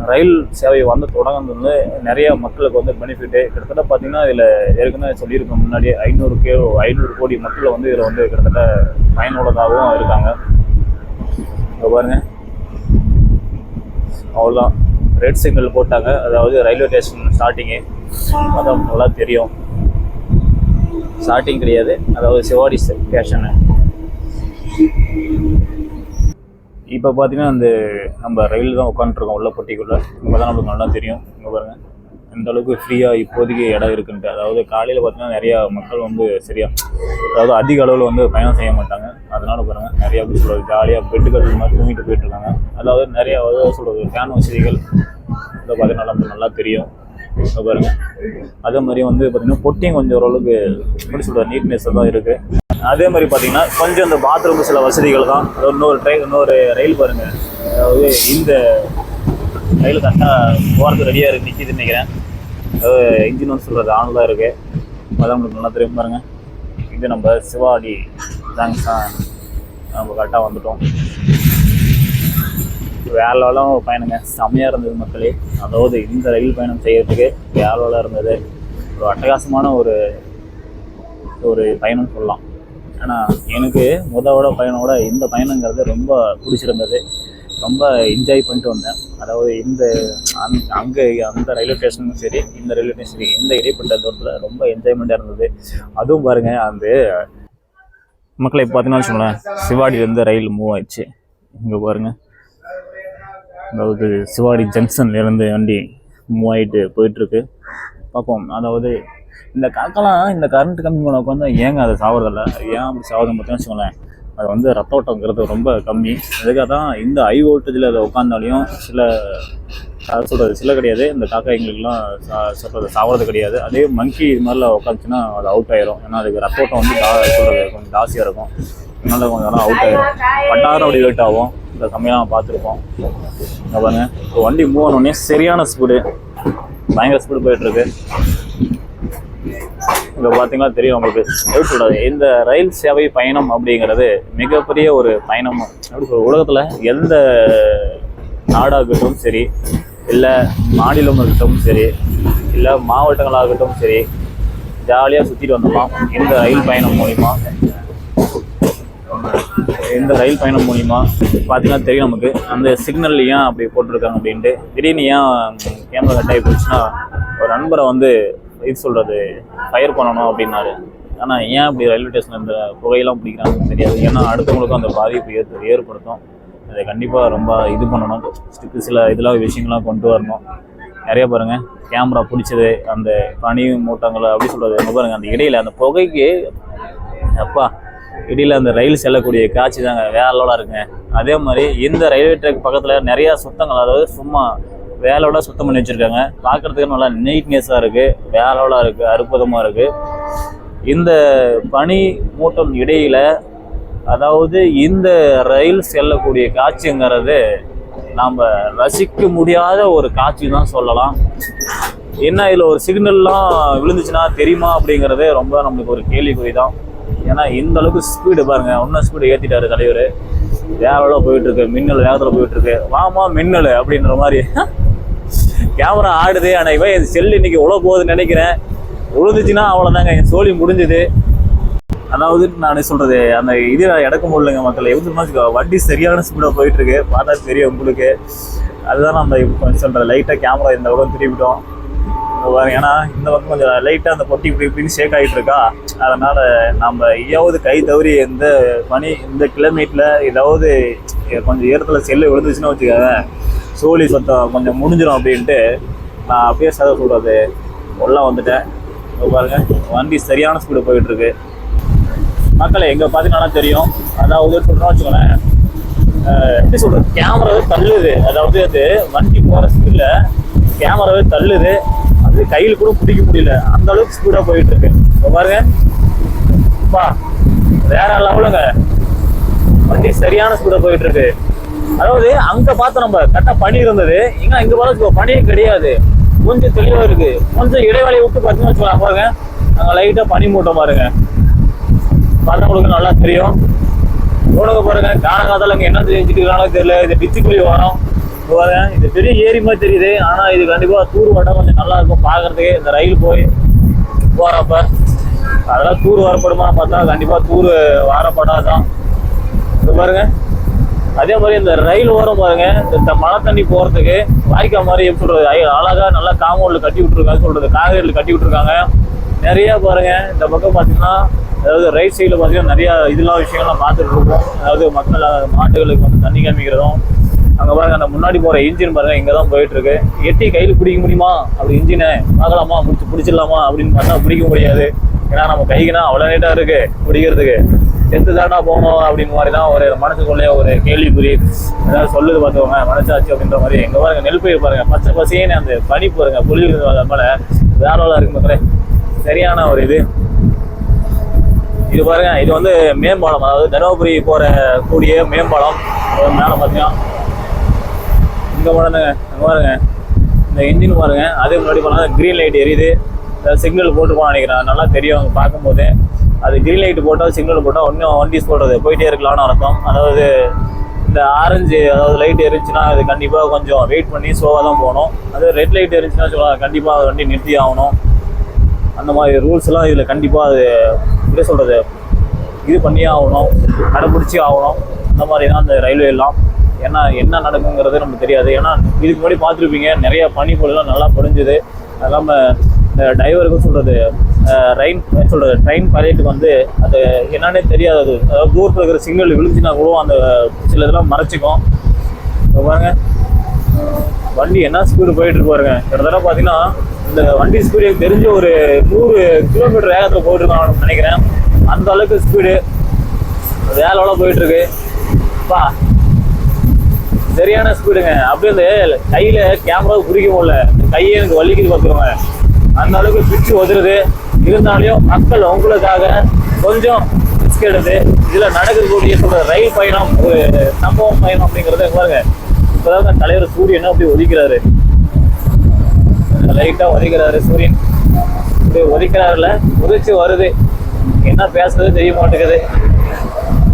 ரயில் சேவை வந்து தொடங்குறது நிறைய மக்களுக்கு வந்து பெனிஃபிட்டு. கிட்டத்தட்ட பார்த்தீங்கன்னா இதில் ஏற்கனவே சொல்லியிருக்கோம் முன்னாடியே 500 கோடி மக்கள் வந்து இதில் வந்து கிட்டத்தட்ட பயனுள்ளதாகவும் இருக்காங்க. இப்போ பாருங்கள், அவ்வளோதான் ரெட் சிக்னல் போட்டாங்க. அதாவது ரயில்வே ஸ்டேஷன் ஸ்டார்டிங்கு அதான் நல்லா தெரியும். ஸ்டார்டிங் கிடையாது, அதாவது சிவாடி ஸ்டேஷனு. இப்போ பார்த்தீங்கன்னா அந்த நம்ம ரயில் தான் உட்காந்துருக்கோம் உள்ள பொட்டிக்குள்ளே. இங்கே தான் நமக்கு நல்லா தெரியும். இங்கே பாருங்கள் எந்த அளவுக்கு ஃப்ரீயாக இப்போதைக்கு இடம் இருக்குன்ட்டு. அதாவது காலையில் பார்த்தீங்கன்னா நிறையா மக்கள் வந்து அதாவது அதிக அளவில் வந்து பயணம் செய்ய மாட்டாங்க. அதனால் பாருங்கள் நிறையா அப்படி சொல்கிறது ஜாலியாக பெட்டு கட்டு மாதிரி தூங்கிட்டு போயிட்டுருக்காங்க. அதாவது நிறையா சொல்கிறது ஃபேன் வசதிகள் இதை பார்த்தீங்கன்னா நமக்கு நல்லா தெரியும். இங்கே பாருங்கள், அதே மாதிரி வந்து பார்த்திங்கன்னா பொட்டியும் கொஞ்சம் ஓரளவுக்கு எப்படி சொல்கிறது நீட்னஸ் தான் இருக்குது. அதே மாதிரி பார்த்தீங்கன்னா கொஞ்சம் இந்த பாத்ரூம் சில வசதிகள் தான். இன்னொரு ரயில் பாருங்கள், அதாவது இந்த ரயில் கரெக்டாக போகிறது ரெடியாக இருக்குது, நிற்கிதுன்னு நினைக்கிறேன். அதாவது இன்ஜின் வந்து சொல்கிறது ஆன் தான் இருக்குது. அதான் நம்மளுக்கு நல்லா தெரியும் பாருங்கள். இது நம்ம சிவாடி தாங்க நம்ம கரெக்டாக வந்துட்டோம். வேலைலாம் பயணங்க செம்மையாக இருந்தது மக்களே. அதாவது இந்த ரயில் பயணம் செய்கிறதுக்கு வேலைலாம் இருந்தது. ஒரு அட்டகாசமான ஒரு பயணம் சொல்லலாம். ஆனால் எனக்கு பயணோட இந்த பயணங்கிறது ரொம்ப பிடிச்சிருந்தது. ரொம்ப என்ஜாய் பண்ணிட்டு வந்தேன். அதாவது அங்கே அந்த ரயில்வே ஸ்டேஷனும் சரி, இந்த ரயில்வே ஸ்டேஷன் சரி, இந்த இடைப்பட்ட தூரத்தில் ரொம்ப என்ஜாய்மெண்ட்டாக இருந்தது. அதுவும் பாருங்கள், அந்த மக்களை பார்த்தீங்கன்னா வச்சுக்கோங்களேன், சிவாடியிலேருந்து ரயில் மூவ் ஆயிடுச்சு. இங்கே பாருங்கள், அதாவது சிவாடி ஜங்ஷன்லேருந்து வண்டி மூவ் ஆகிட்டு போயிட்டுருக்கு. பார்ப்போம். அதாவது இந்த காக்கெல்லாம் இந்த கரண்ட் கம்மி பண்ண உட்காந்து ஏங்க அதை சாவறதில்ல, ஏன் அப்படி சாவதுன்னு பார்த்தீங்கன்னா வச்சுக்கோங்களேன், அது வந்து ரத்த ஓட்டங்கிறது ரொம்ப கம்மி. அதுக்காக தான் இந்த ஹை வோல்டேஜில் அதை உட்காந்தாலையும் சில கிடையாது, இந்த காக்கா எங்களுக்குலாம் சாவறது கிடையாது. அதே மங்கி இது மாதிரிலாம் உட்காந்துச்சுன்னா அது அவுட் ஆயிரும். ஏன்னா அதுக்கு ரத்த ஓட்டம் வந்து கொஞ்சம் ஜாஸ்தியாக இருக்கும். அதனால கொஞ்சம் அவுட் ஆயிரும். 10,000 அப்படி லேட் ஆகும். இந்த சமயம் பார்த்துருப்போம். பாருங்க, இப்போ வண்டி மூவ் ஆனோடனே சரியான ஸ்பீடு, பயங்கர ஸ்பீடு போயிட்டுருக்கு. இப்போ பார்த்தீங்கன்னா தெரியும் உங்களுக்கு, எப்படி சொல்கிறது, இந்த ரயில் சேவை பயணம் அப்படிங்கிறது மிகப்பெரிய ஒரு பயணம். எப்படி சொல்ற, உலகத்தில் எந்த நாடாகட்டும் சரி, இல்லை மாநிலம் இருக்கட்டும் சரி, இல்லை மாவட்டங்களாகட்டும் சரி, ஜாலியாக சுற்றிட்டு வந்துடலாம் இந்த ரயில் பயணம் மூலிமா. பார்த்தீங்கன்னா தெரியும் நமக்கு அந்த சிக்னல் ஏன் அப்படி போட்டிருக்காங்க அப்படின்ட்டு. திடீர்னு ஏன் கேமரா கட் ஆகி போச்சுன்னா, ஒரு நண்பரை வந்து இது சொல்கிறது ஃபயர் பண்ணணும் அப்படின்னாரு. ஆனால் ஏன் அப்படி ரயில்வே ஸ்டேஷனில் இந்த புகையெல்லாம் பிடிக்கிறாங்கன்னு தெரியாது. ஏன்னா அடுத்தவங்களுக்கும் அந்த பாதிப்பு ஏற்படுத்தும். அதை கண்டிப்பாக ரொம்ப இது பண்ணணும். சில இதெல்லாம் விஷயங்கள்லாம் கொண்டு வரணும். நிறைய பாருங்கள், கேமரா பிடிச்சது அந்த பனி மூட்டங்களை அப்படி சொல்கிறது பாருங்கள், அந்த இடையில் அந்த புகைக்கு அப்பா இடையில் அந்த ரயில் செல்லக்கூடிய காட்சி தாங்க வேற லெவலாக இருக்குங்க. அதே மாதிரி இந்த ரயில்வே ட்ராக் பக்கத்தில் நிறையா சுத்தங்கள், அதாவது சும்மா வேலையோட சுத்தம் பண்ணி வச்சுருக்காங்க. பார்க்குறதுக்கு நல்லா நீட்னஸாக இருக்குது, வேலையோட இருக்குது, அற்புதமாக இருக்குது. இந்த பனி மூட்டம் இடையில் அதாவது இந்த ரயில் செல்லக்கூடிய காட்சிங்கிறது நாம் ரசிக்க முடியாத ஒரு காட்சி தான் சொல்லலாம். என்ன இதில் ஒரு சிக்னல்லாம் விழுந்துச்சுன்னா தெரியுமா அப்படிங்கிறதே ரொம்ப நம்மளுக்கு ஒரு கேள்விக்குறி தான். ஏன்னா இந்த அளவுக்கு ஸ்பீடு பாருங்கள், இன்னும் ஸ்பீடு ஏற்றிட்டாரு தலைவர். வேலையோட போயிட்டுருக்கு, மின்னல் வேகத்தில் போயிட்டுருக்கு. வாமா மின்னல் அப்படின்ற மாதிரி கேமரா ஆடுது. ஆனால் இவன் என் செல்லு இன்னைக்கு உழ போகுதுன்னு நினைக்கிறேன். உழுதுச்சுன்னா அவ்வளோதாங்க, என் சோழி முடிஞ்சுது. அதாவது நான் சொல்கிறது அந்த இது இடக்க முடியலங்க மக்கள். எப்படி வண்டி சரியான ஸ்பீடாக போயிட்டுருக்கு, பார்த்தா தெரியும் உங்களுக்கு. அதுதான் நம்ம இப்போ சொல்கிறது. லைட்டாக கேமரா இந்த பக்கம் திரும்பிட்டோம். ஏன்னா இந்த பக்கம் கொஞ்சம் லைட்டாக அந்த பொட்டி இப்படின்னு ஷேக் ஆகிட்டு இருக்கா. அதனால் நம்ம எதாவது கை தவறி இந்த கிலோமீட்டரில் ஏதாவது கொஞ்சம் ஈரத்தில் செல்லு விழுந்துச்சுன்னு வச்சுக்கோங்க, சோழி சத்தம் கொஞ்சம் முடிஞ்சிடும் அப்படின்ட்டு நான் அப்படியே சொல்கிறது உள்ளே வந்துட்டேன். இப்போ பாருங்கள், வண்டி சரியான ஸ்பீடு போயிட்டுருக்கு மக்களை. எங்கே பார்த்தீங்கன்னா தெரியும். அதாவது சொல்கிறோம் வச்சுக்கோங்களேன், எப்படி சொல்கிறது, கேமராவே தள்ளுது. அதாவது அது வண்டி போகிற ஸ்பீடில் கேமராவே தள்ளுது. அது கையில் கூட பிடிக்க முடியல, அந்த அளவுக்கு ஸ்பீடாக போயிட்டுருக்கு. இப்போ பாருங்க, வேற லெவலுங்க, வண்டி சரியான ஸ்பீடாக போயிட்டுருக்கு. அதாவது அங்கே பார்த்து நம்ம கரெக்டாக பனி இருந்தது, இங்கே பார்த்தா பனியே கிடையாது, கொஞ்சம் தெளிவாக இருக்குது. கொஞ்சம் இடைவெளியை விட்டு பார்த்தீங்கன்னா வச்சுக்கலாம். பாருங்க, அங்கே லைட்டாக பனி மூட்டம் பாருங்க, பார்த்தவங்களுக்கு நல்லா தெரியும். உனக்கு பாருங்க, காலங்காலத்தில் இங்கே என்ன தெரிஞ்சுட்டு தெரியல. இது டிச்சுக்குழி வரும் பாருங்க, இது பெரிய ஏரி மாதிரி தெரியுது. ஆனால் இது கண்டிப்பாக தூர் வட்டம் கொஞ்சம் நல்லா இருக்கும் பார்க்கறதுக்கு. இந்த ரயில் போகிறப்ப அதெல்லாம் தூர் வரப்படுமா பார்த்தா கண்டிப்பாக தூர் வரப்படாதான். இது பாருங்க, அதே மாதிரி இந்த ரயில் ஓரம் பாருங்க, இந்த மழை தண்ணி போகிறதுக்கு வாய்க்கா மாதிரி எப்படி சொல்கிறது, அழகாக நல்லா காம்பவுண்டில் கட்டி விட்டுருக்காங்க சொல்கிறது, காங்கிரீட்டில் கட்டி விட்டுருக்காங்க நிறையா பாருங்க. இந்த பக்கம் பார்த்தீங்கன்னா அதாவது ரைட் சைடில் பார்த்தீங்கன்னா நிறையா இதெல்லாம் விஷயங்கள்லாம் பார்த்துட்டு இருக்கோம். அதாவது மக்கள் மாட்டுகளுக்கு வந்து தண்ணி காமிக்கிறதும். அங்கே பாருங்க, அந்த முன்னாடி போகிற இன்ஜின் பாருங்க, இங்கே தான் போயிட்டுருக்கு. எட்டி கையில் பிடிக்க முடியுமா அப்படி இன்ஜினை பார்க்கலாமா, பிடிச்சிடலாமா அப்படின்னு பார்த்தா பிடிக்க முடியாது. ஏன்னா நம்ம கைக்குனா அவ்வளோ நீட்டாக இருக்குது பிடிக்கிறதுக்கு. செத்து தாண்டா போகணும் அப்படிங்கிற மாதிரி தான் ஒரு மனசுக்குள்ளே ஒரு கேள்விக்குறி ஏதாவது சொல்லுது பார்த்துக்கோங்க, மனசாச்சு அப்படின்ற மாதிரி. எங்கே பாருங்க, நெல் பயிர் பாருங்க, பச்சை பசேன்னு அந்த பனி பாருங்க, புளி மேலே வேலைலாம் இருக்கு மக்களே. சரியான ஒரு இது பாருங்க, இது வந்து மேம்பாலம், அதாவது தருமபுரி போகிற கூடிய மேம்பாலம். மேலே பார்த்தீங்கன்னா இங்கே பாருங்க, அங்கே பாருங்க இந்த இன்ஜின் பாருங்க. அதே முன்னாடி போனால் க்ரீன் லைட் எரியுது, சிக்னல் போட்டுருப்பான்னு நினைக்கிறேன், நல்லா தெரியும் அவங்க பார்க்கும்போது. அது க்ரீன் லைட் போட்டால் சிக்னல் போட்டால் இன்னும் வண்டி போடுறது போயிட்டே இருக்கலாம்னு அர்த்தம். அதாவது இந்த ஆரஞ்சு அதாவது லைட் எரிஞ்சுன்னா அது கண்டிப்பாக கொஞ்சம் வெயிட் பண்ணி ஸ்லோவாக தான் போகணும். அது ரெட் லைட் எரிஞ்சுன்னா சொல்லலாம் கண்டிப்பாக அது வண்டி நிறுத்தி ஆகணும். அந்த மாதிரி ரூல்ஸ்லாம் இதில் கண்டிப்பாக அது எப்படி சொல்கிறது, இது பண்ணியே ஆகணும், கடைப்பிடிச்சி ஆகணும். அந்த மாதிரி தான் அந்த ரயில்வே எல்லாம். ஏன்னா என்ன நடக்குங்கிறது நமக்கு தெரியாது. ஏன்னா இதுக்கு முன்னாடி பார்த்துருப்பீங்க, நிறைய பனி பொருள்லாம் நல்லா பொழிஞ்சுது. அது இல்லாமல் இந்த டிரைவருக்கும் சொல்கிறது ட்ரெயின் பைலட்டுக்கு வந்து அது என்னன்னே தெரியாது. அதாவது தூரத்தில் இருக்கிற சிக்னல் விழுந்துச்சுன்னா கூட அந்த சில இதெல்லாம் மறைச்சிக்கும். இப்போ பாருங்க, வண்டி என்ன ஸ்பீடு போயிட்டு பாருங்க. கிட்டத்தட்ட பார்த்தீங்கன்னா இந்த வண்டி ஸ்பீடு தெரிஞ்ச ஒரு 100 கிலோமீட்டர் வேகத்தில் போயிட்டுருக்கான்னு நினைக்கிறேன். அந்த அளவுக்கு ஸ்பீடு வேலையோட போயிட்டுருக்கு. சரியான ஸ்பீடுங்க. அப்படியே இந்த கையில் கேமரா பிடிக்க முடியல, கையே எனக்கு வலிக்குது பார்த்துருவாங்க, அந்த அளவுக்கு பிடிச்சி ஒதுருது. இருந்தாலையும் மக்கள் உங்களுக்காக கொஞ்சம் ரிஸ்க் எடுத்து இதில் நடக்கக்கூடிய ரயில் பயணம் ஒரு சம்பவம் பயணம் அப்படிங்கிறத பாருங்க. இப்போதான் தலைவர் சூரியன் அப்படி ஒதுக்கிறாரு, லைட்டாக ஒதுக்கிறாரு சூரியன். இப்படி ஒதுக்கிறாருல உதிச்சு வருது, என்ன பேசுறது தெரிய மாட்டேங்குது.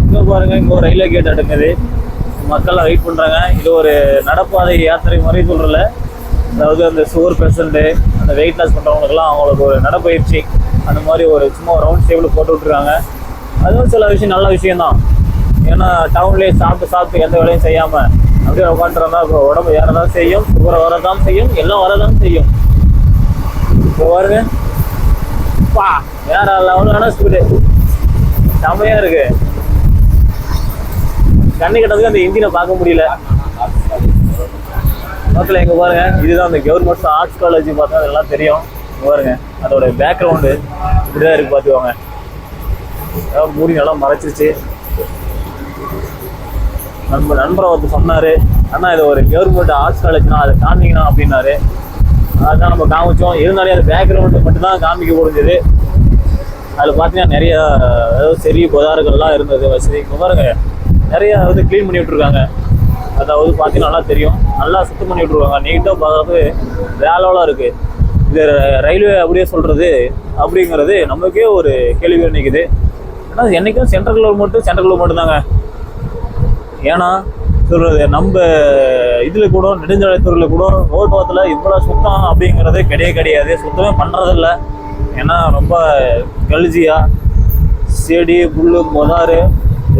இங்கே பாருங்க, இங்கே ஒரு ரயில்வே கேட் அடுக்குது, மக்கள்லாம் வெயிட் பண்ணுறாங்க. இது ஒரு நடப்பாதை யாத்திரை மாதிரி சொல்கிறல. அதாவது அந்த சுகர் பேஷண்ட்டு, அந்த வெயிட் லாஸ் பண்ணுறவங்களுக்குலாம் அவங்களுக்கு ஒரு நடப்பயிற்சி அந்த மாதிரி ஒரு சும்மா ரவுண்ட் ஷேப்பில் போட்டு விட்ருக்காங்க. அதுவும் சில விஷயம் நல்ல விஷயந்தான். ஏன்னா டவுன்லேயே சாப்பிட்டு எந்த வேலையும் செய்யாமல் அப்படியே உட்காந்துருந்தா அப்புறம் உடம்பு ஏறதான் செய்யும், சுகர் வரதான் செய்யும், எல்லாம் வரதான் செய்யும். இப்போ பாருங்க, வேற லெவலான ஸ்பீடு செம்மையாக இருக்கு. கண்ணு கட்டதுக்கு அந்த இன்ஜினை பார்க்க முடியல மக்கள். எங்கே பாருங்க, இதுதான் அந்த கவர்மெண்ட் ஆர்ட்ஸ் காலேஜ் பார்த்தா அதெல்லாம் தெரியும். பாருங்க, அதோட பேக்ரவுண்டு இப்படிதான் இருக்கு பார்த்துக்கோங்க. மூடி நல்லா மறைச்சிருச்சு. நண்பரை வந்து சொன்னார், ஆனால் இது ஒரு கவர்மெண்ட் ஆர்ட்ஸ் காலேஜ்னா அதை காமிக்கணும் அப்படின்னாரு. அதுதான் நம்ம காமிச்சோம். இருந்தாலே அது பேக்ரவுண்டு மட்டும்தான் காமிக்க முடிஞ்சது. அதில் பார்த்தீங்கன்னா நிறைய அதாவது சரி புதார்கள்லாம் இருந்தது வசதி. இப்போ பாருங்க நிறைய வந்து க்ளீன் பண்ணி விட்ருக்காங்க. அதாவது பார்த்தீங்கன்னா நல்லா தெரியும், நல்லா சுத்தம் பண்ணி விட்ருக்காங்க. நீட்டாக பார்க்கறது வேலைலாம் இருக்குது. இது ரயில்வே அப்படியே சொல்கிறது அப்படிங்கிறது நமக்கே ஒரு கேள்வி நிற்குது. ஏன்னா என்றைக்கும் சென்ட்ரல் கவர்மெண்ட்டு தாங்க. ஏன்னா சொல்கிறது நம்ம இதில் கூட நெடுஞ்சாலைத்துறையில் கூட ரோடு ஓரத்தில் இவ்வளோ சுத்தம் அப்படிங்கிறது கிடையாது. சுத்தமே பண்ணுறதில்ல. ஏன்னா ரொம்ப கழிச்சியாக செடி புல் மொதாறு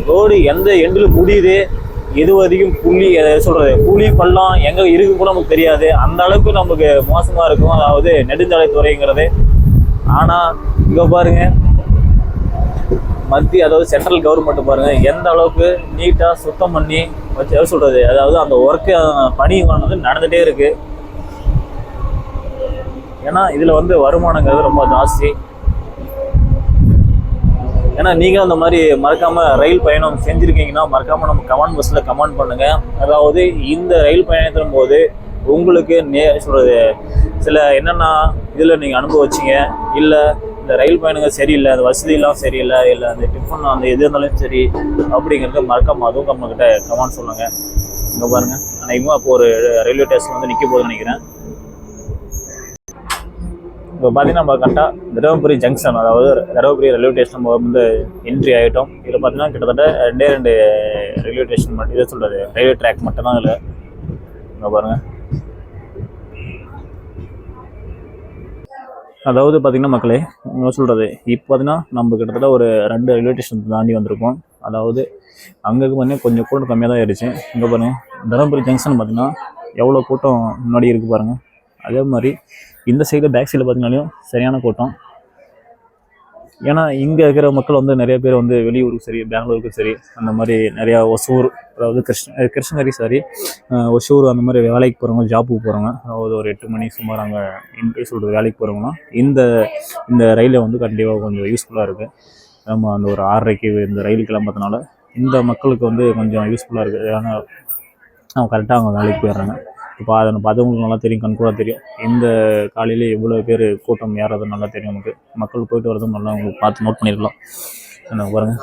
ரோடு எந்த எண்டில் முடியுது, எது வரைக்கும் புலி பள்ளம் எங்கே இருக்கு கூட நமக்கு தெரியாது. அந்த அளவுக்கு நமக்கு மோசமாக இருக்கும் அதாவது நெடுஞ்சாலைத்துறைங்கிறது. ஆனால் இங்கே பாருங்கள் மத்திய அதாவது சென்ட்ரல் கவர்மெண்ட் பாருங்கள் எந்த அளவுக்கு நீட்டாக சுத்தம் பண்ணி வச்சு அதாவது அந்த ஒர்க்கு பணி வந்து நடந்துகிட்டே இருக்குது. ஏன்னா இதில் வந்து வருமானங்கிறது ரொம்ப ஜாஸ்தி. ஏன்னா நீங்கள் அந்த மாதிரி மறக்காமல் ரயில் பயணம் செஞ்சுருக்கீங்கன்னா மறக்காமல் நம்ம கமெண்ட் பாக்ஸில் கமெண்ட் பண்ணுங்கள். அதாவது இந்த ரயில் பயணத்தின் போது உங்களுக்கு சில என்னென்ன இதில் நீங்கள் அனுபவிச்சிங்க, இல்லை இந்த ரயில் பயணங்கள் சரியில்லை, அந்த வசதியெல்லாம் சரியில்லை, இல்லை அந்த டிஃபன் அந்த எது இருந்தாலும் சரி அப்படிங்கிறது மறக்காமல் அதுவும் நம்மக்கிட்ட கமெண்ட் சொல்லுங்கள். இங்கே பாருங்கள் அன்றைக்குமா இப்போ ஒரு ரயில்வே ஸ்டேஷன் வந்து நிற்க போகுதுன்னு நினைக்கிறேன். இப்போ பார்த்தீங்கன்னா நம்ம கரெக்டாக தருமபுரி ஜங்ஷன் அதாவது தருமபுரி ரயில்வே ஸ்டேஷன் நம்ம வந்து என்ட்ரி ஆகிட்டோம். இதில் பார்த்தீங்கன்னா கிட்டத்தட்ட ரெண்டு ரயில்வே ஸ்டேஷன் மட்டும் இதை சொல்கிறது ரயில்வே ட்ராக் மட்டும்தான் இதில். இங்கே பாருங்கள் அதாவது பார்த்திங்கன்னா மக்களே என்ன சொல்கிறது இப்போ பார்த்தீங்கன்னா நம்ம கிட்டத்தட்ட ஒரு 2 ரயில்வே ஸ்டேஷன் தாண்டி வந்திருக்கோம். அதாவது அங்கே பார்த்தீங்கன்னா கொஞ்சம் கூட்டம் கம்மியாக தான் ஆயிடுச்சு. இங்கே பாருங்கள் தருமபுரி ஜங்ஷன் பார்த்திங்கன்னா எவ்வளோ கூட்டம் முன்னாடி இருக்குது பாருங்கள். அதே மாதிரி இந்த சைடு பேக் சைடில் பார்த்தீங்கன்னாலும் சரியான கூட்டம். ஏன்னா இங்கே இருக்கிற மக்கள் வந்து நிறைய பேர் வந்து வெளியூருக்கு சரி பெங்களூருக்கு சரி அந்த மாதிரி நிறையா ஒசூர் அதாவது கிருஷ்ணகிரி ஒசூர் அந்த மாதிரி வேலைக்கு போகிறவங்க ஜாப்புக்கு போகிறவங்க அதாவது ஒரு 8 மணி சுமார் அங்கே வேலைக்கு போகிறவங்களாம் இந்த ரயிலை வந்து கண்டிப்பாக கொஞ்சம் யூஸ்ஃபுல்லாக இருக்குது. நம்ம அந்த ஒரு 6:30க்கு இந்த ரயில் கிளம்புறதுனால இந்த மக்களுக்கு வந்து கொஞ்சம் யூஸ்ஃபுல்லாக இருக்குது. ஏன்னா அவங்க கரெக்டாக அவங்க வேலைக்கு போயிடுறாங்க. இப்போ அதை பார்த்தவங்களுக்கு நல்லா தெரியும், கண்கூட தெரியும். இந்த காலையில் எவ்வளோ பேர் கூட்டம் ஏறது நல்லா தெரியும் நமக்கு. மக்கள் போயிட்டு வரதும் நல்லா உங்களுக்கு பார்த்து நோட் பண்ணிடலாம். என்ன பாருங்கள்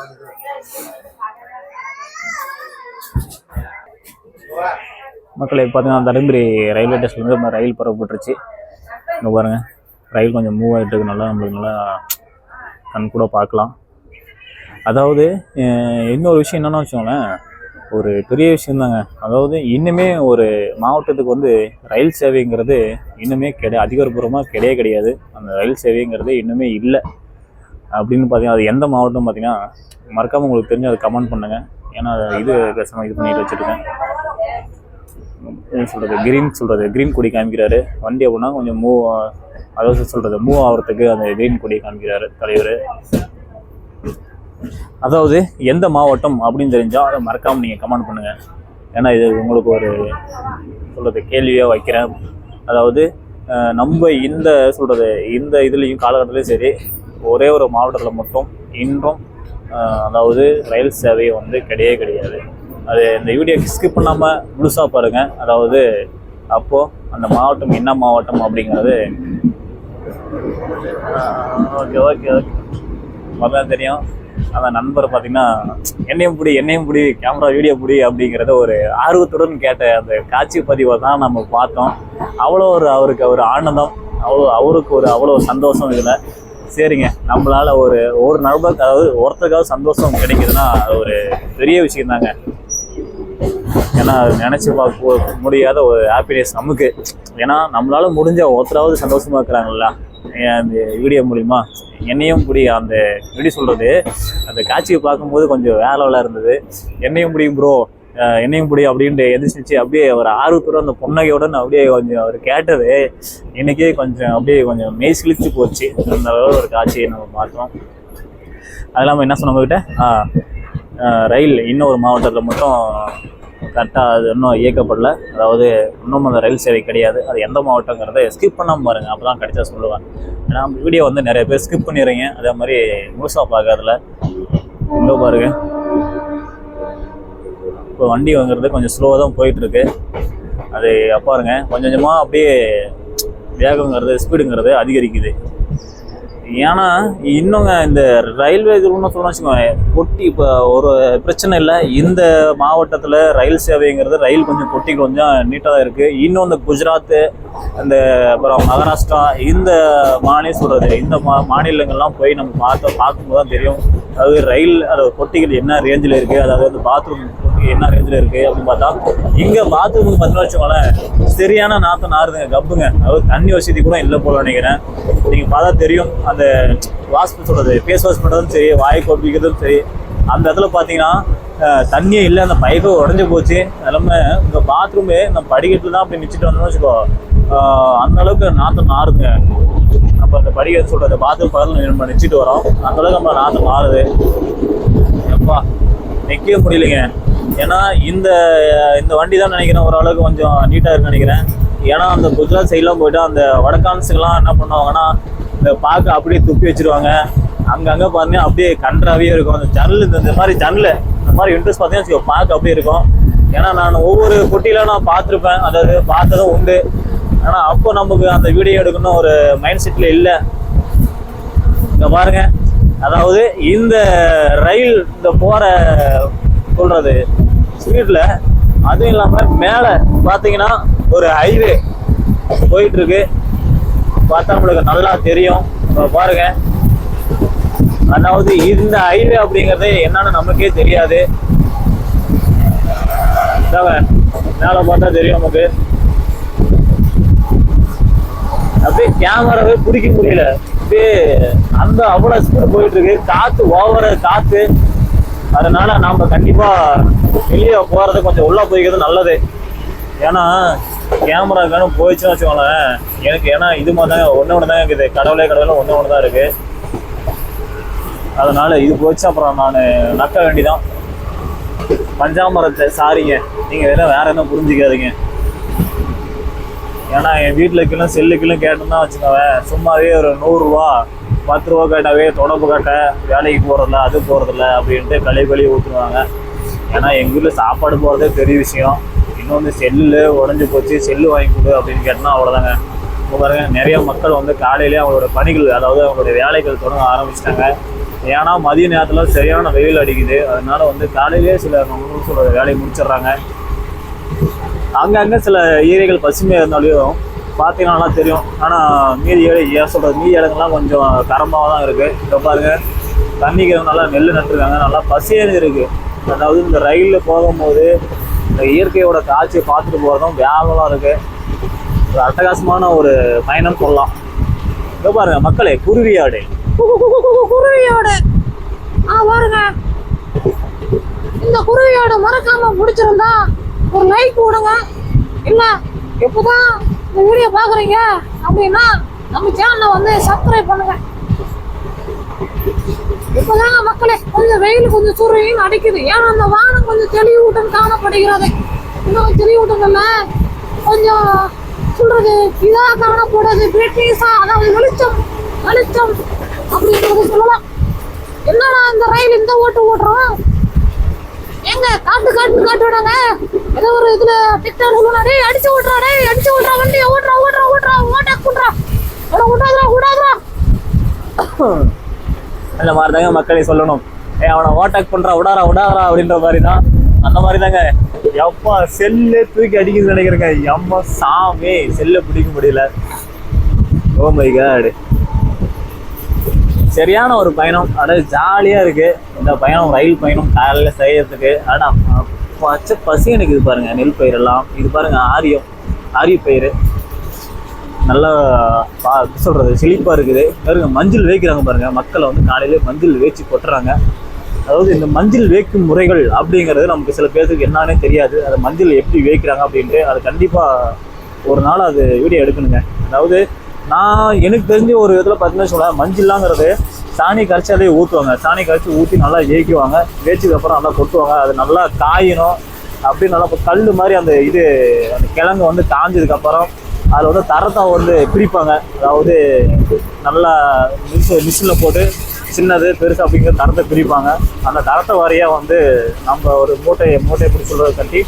மக்களை பார்த்தீங்கன்னா தருமபுரி ரயில்வே ஸ்டேஷன்லேருந்து ரயில் புறப்பட்டுருச்சு. இங்கே பாருங்கள் ரயில் கொஞ்சம் மூவ் ஆகிட்டு நல்லா நம்மளுக்கு நல்லா கண்கூட பார்க்கலாம். அதாவது இன்னொரு விஷயம் என்னென்னு வச்சோங்களேன், ஒரு பெரிய விஷயந்தாங்க. அதாவது இன்னுமே ஒரு மாவட்டத்துக்கு வந்து ரயில் சேவைங்கிறது இன்னுமே அதிகாரப்பூர்வமாக கிடையாது. அந்த ரயில் சேவைங்கிறது இன்னுமே இல்லை அப்படின்னு பார்த்தீங்கன்னா அது எந்த மாவட்டம் பார்த்தீங்கன்னா மறக்காமல் உங்களுக்கு தெரிஞ்சு அதை கமெண்ட் பண்ணுங்கள். ஏன்னா இது பேசாமல் இது பண்ணிட்டு வச்சுருக்கேன். க்ரீன் கொடி காமிக்கிறாரு வண்டி அப்படின்னா கொஞ்சம் மூவ் ஆகிறதுக்கு அந்த க்ரீன் கொடி காமிக்கிறாரு தலைவர். அதாவது எந்த மாவட்டம் அப்படின்னு தெரிஞ்சால் அதை மறக்காமல் நீங்கள் கமெண்ட் பண்ணுங்கள். ஏன்னா இது உங்களுக்கு ஒரு கேள்வியாக வைக்கிறேன். அதாவது நம்ம இந்த இதுலேயும் காலகட்டத்துலேயும் சரி ஒரே ஒரு மாவட்டத்தில் மட்டும் இன்றும் அதாவது ரயில் சேவை வந்து கிடையாது. அது இந்த வீடியோ ஸ்கிப் பண்ணாமல் முழுசாக பாருங்கள். அதாவது அப்போது அந்த மாவட்டம் என்ன மாவட்டம் அப்படிங்கிறது ஓகே முதல்ல தெரியும். அந்த நண்பர் பார்த்தீங்கன்னா என்னையும் பிடி கேமரா வீடியோ பிடி அப்படிங்கிறத ஒரு ஆர்வத்துடன் கேட்ட அந்த காட்சி பதிவை தான் நம்ம பார்த்தோம். அவருக்கு ஒரு ஆனந்தம், அவருக்கு அவ்வளோ சந்தோஷம். இதில் சரிங்க நம்மளால் ஒரு நண்பருக்கு அதாவது ஒருத்தருக்காவது சந்தோஷம் கிடைக்குதுன்னா அது ஒரு பெரிய விஷயந்தாங்க. ஏன்னா நினச்சி பார்க்க முடியாத ஒரு ஹாப்பினஸ் நமக்கு. ஏன்னா நம்மளால் முடிஞ்ச ஒருத்தராவது சந்தோஷமாக இருக்கிறாங்களா அந்த வீடியோ மூலிமா. என்னையும் பிடி அந்த எப்படி அந்த காட்சியை பார்க்கும்போது கொஞ்சம் வேலைலாம் இருந்தது. என்னையும் பிடிக்கும் ப்ரோ என்னையும் பிடி அப்படின்ட்டு எதிர்த்து அப்படியே ஒரு ஆர்வத்தோட அந்த புன்னகையோட அப்படியே கொஞ்சம் அவர் கேட்டது இன்றைக்கே கொஞ்சம் மெய் சிலிச்சு போச்சு. அந்த அளவு ஒரு காட்சியை நம்ம பார்த்தோம். அது இல்லாமல் என்ன சொன்னவங்ககிட்ட ரயில் இன்னொரு மாவட்டத்தில் மட்டும் கரெக்டாக அது இன்னும் இயக்கப்படல. அதாவது இன்னும் அந்த ரயில் சேவை கிடையாது. அது எந்த மாவட்டங்கிறத ஸ்கிப் பண்ணாமல் பாருங்கள், அப்போ தான் கிடைச்சா சொல்லுவேன். ஏன்னா வீடியோ வந்து நிறைய பேர் ஸ்கிப் பண்ணிடுறீங்க. அதே மாதிரி முழுசாக பார்க்காதுல. இன்னும் பாருங்கள் இப்போ வண்டி வாங்குறது கொஞ்சம் ஸ்லோவாக தான் போயிட்டுருக்கு. அது பாருங்க கொஞ்சம் கொஞ்சமாக அப்படியே வேகங்கிறது ஸ்பீடுங்கிறது அதிகரிக்குது. ஏன்னா இன்னுங்க இந்த ரயில்வே இது ஒன்றும் சொல்லணும்னு வச்சுக்கோங்க, பொட்டி இப்போ ஒரு பிரச்சனை இல்லை. இந்த மாவட்டத்தில் ரயில் சேவைங்கிறது ரயில் கொஞ்சம் பொட்டி கொஞ்சம் நீட்டாக தான் இருக்குது. இன்னும் இந்த குஜராத்து, இந்த அப்புறம் மகாராஷ்டிரா, இந்த இந்த மாநிலங்கள்லாம் போய் நம்ம பார்க்கும்போது தான் தெரியும். அதாவது ரயில் அதோட பொட்டிகள் என்ன ரேஞ்சில் இருக்குது, அதாவது அந்த பாத்ரூம் பொட்டி என்ன ரேஞ்சில் இருக்குது அப்படின்னு பார்த்தா, இங்கே பாத்ரூமுக்கு பார்த்தீங்கன்னா வச்சுக்கோங்களேன் சரியான நாற்றம் நாறுதுங்க, கப்புங்க. அதாவது தண்ணி வசதி கூட இல்லை போல நினைக்கிறேன். நீங்கள் பார்த்தா தெரியும். அந்த வாஷ் சொல்கிறது, ஃபேஸ் வாஷ் பண்ணுறதும் சரி, வாய் கொப்பிக்கிறதும் சரி, அந்த இடத்துல பார்த்தீங்கன்னா தண்ணியே இல்லை, அந்த பைப்பை உடஞ்சி போச்சு. எல்லாமே இந்த பாத்ரூமே நம்ம படிக்கட்டில் தான் அப்படி நிச்சுட்டு வந்தோம்னு வச்சுக்கோ, அந்தளவுக்கு நாற்றம் நாறுங்க. நம்ம அந்த படிக்கட்டு சொல்கிறது பாத்ரூம் பக்கத்தில் நம்ம நிச்சுட்டு வரோம், அந்தளவுக்கு நம்ம நாற்றம் நாறுது. எப்பா நிற்கவே முடியலைங்க. ஏன்னா இந்த வண்டி தான் நினைக்கிறேன் ஓரளவுக்கு கொஞ்சம் நீட்டாக இருக்குன்னு நினைக்கிறேன். ஏன்னா அந்த குஜராத் சைட்லாம் போய்ட்டு அந்த வடக்கான்ஸுக்கெல்லாம் என்ன பண்ணுவாங்கன்னா, இந்த பார்க்க அப்படியே துப்பி வச்சுருவாங்க. அங்கங்கே பார்த்தீங்கன்னா அப்படியே கன்றாவே இருக்கும். அந்த ஜன்னல் இந்த மாதிரி ஜன்னல் இந்த மாதிரி இன்ட்ரெஸ்ட் பார்த்தீங்கன்னா பார்க்க அப்படியே இருக்கும். ஏன்னா நான் ஒவ்வொரு பொட்டியில நான் பார்த்துருப்பேன், அதாவது பார்த்ததும் உண்டு. ஆனால் அப்போ நமக்கு அந்த வீடியோ எடுக்கணும் ஒரு மைண்ட் செட்டில் இல்லை. இங்கே பாருங்க, அதாவது இந்த ரயில் இந்த போகிற சொல்கிறது ஸ்பீடில், அதுவும் இல்லாமல் மேலே பார்த்தீங்கன்னா ஒரு ஹைவே போயிட்டுருக்கு. பார்த்தா நம்மளுக்கு நல்லா தெரியும். பாருங்க, அதாவது இந்த ஹைவே அப்படிங்கிறது என்னன்னு நமக்கே தெரியாது. மேலே பார்த்தா தெரியும் நமக்கு. அப்படியே கேமராவே பிடிக்க முடியல, அப்படியே அந்த அவ்வளோ ஸ்பீடு போயிட்டு இருக்கு. காற்று ஓவர காற்று. அதனால நாம கண்டிப்பா வெளியே போறது கொஞ்சம் உள்ள போய்க்கிறது நல்லது. ஏன்னா கேமரா போயிடுச்சுன்னு வச்சுக்கோங்களேன் எனக்கு. ஏன்னா இது மாதிரி தாங்க ஒன்று தான் இருக்குது, கடவுளே ஒன்று தான் இருக்கு. அதனால இது போச்சு அப்புறம் நான் நக்க வேண்டிதான். பஞ்சாமரத்தை சாரிங்க, நீங்க வேற என்ன புரிஞ்சுக்காதீங்க. ஏன்னா என் வீட்டில் செல்லுக்கெல்லாம் கேட்டோம்னா வச்சுக்கோங்க, சும்மாவே ஒரு 100 ரூபா 10 ரூபா கேட்டாவே தொடப்பு கட்ட வேலைக்கு போகிறதில்ல, அது போகிறதில்ல அப்படின்ட்டு கழுவி ஊற்றுவாங்க. ஏன்னா எங்கள் வீட்டில் சாப்பாடு போகிறதே பெரிய விஷயம். இன்னொன்று செல்லு உடஞ்சி போச்சு, செல்லு வாங்கி கொடு அப்படின்னு கேட்டோம்னா அவ்வளோதாங்க. இப்போ பாருங்க, நிறைய மக்கள் வந்து காலையிலேயே அவங்களோட பணிகள், அதாவது அவங்களுடைய வேலைகள் தொடங்க ஆரம்பிச்சிட்டாங்க. ஏன்னா மதிய நேரத்தில் சரியான வெயில் அடிக்குது. அதனால வந்து காலையிலேயே சில சொல்கிற வேலையை முடிச்சிடுறாங்க. அங்கங்கே சில ஏரியாக்கள் பசுமையாக இருந்தாலும் பார்த்தீங்கன்னா நல்லா தெரியும். ஆனால் மீதி இடங்கள்லாம் கொஞ்சம் கரமாக தான் இருக்குது. இப்போ பாருங்கள், தண்ணிக்கு நல்லா நெல் நட்டுருக்காங்க, நல்லா பசியாக இருக்குது. அதாவது இந்த ரயிலில் போகும்போது இந்த இயற்கையோட காட்சியை பார்த்துட்டு போகிறதும் வேகமாக இருக்குது. ஒரு அட்டகாசமான ஒரு பயணம் சொல்லலாம். இப்போ பாருங்கள் மக்களே, குருவியாடு பாருங்க. இந்த குருவியாடு மறக்காம பிடிச்சிருந்தா ஒரு லைக் போடுங்க. இல்ல எப்போதான் இந்த வீடியோ பாக்குறீங்க அப்படின்னா நம்ம சேனலை வந்து சப்ஸ்கிரைப் பண்ணுங்க. இப்போதாங்க மக்களே கொஞ்சம் வெயில் கொஞ்சம் சூரியன் அடிக்குது. ஏன்னா அந்த வானம் கொஞ்சம் தெளிவூட்டம் காணப்படுகிறது. இன்னும் தெளிவூட்டங்கள்ல கொஞ்சம் சொல்றது இதாக காணப்படுறது பிரிட்டிஷா, அதாவது வெளிச்சம் அப்படின்றது சொல்லலாம். என்னடா இந்த ரயில் இந்த ஓட்டுறோம் எங்க காட்டு விடாங்க. ஏதோ ஒரு இதுல டிக்டாக் சொல்லுனா, டேய் அடிச்சு ஓட்டுறா வண்டியை ஓட்டுறா ஓட்டாக் பண்றா, விடாதரா அந்த மாதிரி தாங்க மக்களை சொல்லணும். அவனை ஓட்டாக் பண்றா விடாதரா அப்படின்ற மாதிரி தான். அந்த மாதிரி தாங்க. எப்பா செல்லே தூக்கி அடிக்குதுன்னு நினைக்கிறேங்க. எம்மா சாமி, செல்லை பிடிக்க முடியல. ஓ மை காட், சரியான ஒரு பயணம். அதாவது ஜாலியாக இருக்குது இந்த பயணம், ரயில் பயணம் காலையில் செய்யறதுக்கு. ஆனால் பச்சை பசி எனக்கு. இது பாருங்கள், நெல் பயிரெல்லாம் இது பாருங்கள், ஆரிய பயிர் நல்லா சொல்கிறது செழிப்பாக இருக்குது. பாருங்கள், மஞ்சள் வேய்க்கிறாங்க பாருங்கள். மக்களை வந்து காலையில் மஞ்சள் வேய்ச்சி கொட்டுறாங்க. அதாவது இந்த மஞ்சள் வேய்க்கும் முறைகள் அப்படிங்கிறது நமக்கு சில பேருக்கு என்னன்னே தெரியாது. அதை மஞ்சள் எப்படி வேய்க்கிறாங்க அப்படின்ட்டு அது கண்டிப்பாக ஒரு நாள் அது வீடியோ எடுக்கணுங்க. அதாவது நான் எனக்கு தெரிஞ்ச ஒரு இதில் பார்த்தீங்கன்னா சொல்ல, மஞ்சள்லாங்கிறது சாணி கரைச்சி அதே ஊற்றுவாங்க. சாணி கரைச்சி ஊற்றி நல்லா வேய்க்குவாங்க. வேய்ச்சதுக்கப்புறம் நல்லா கொட்டுவாங்க. அது நல்லா காயணும். அப்படி நல்லா கல் மாதிரி அந்த கிழங்கு வந்து காஞ்சதுக்கப்புறம் அதில் வந்து தரத்தை வந்து பிரிப்பாங்க. அதாவது நல்லா மிஷினில் போட்டு சின்னது பெருசு அப்படிங்கிற தரத்தை பிரிப்பாங்க. அந்த தரத்தை வாரியாக வந்து நம்ம ஒரு மூட்டை பிடி சொல்கிறத கட்டி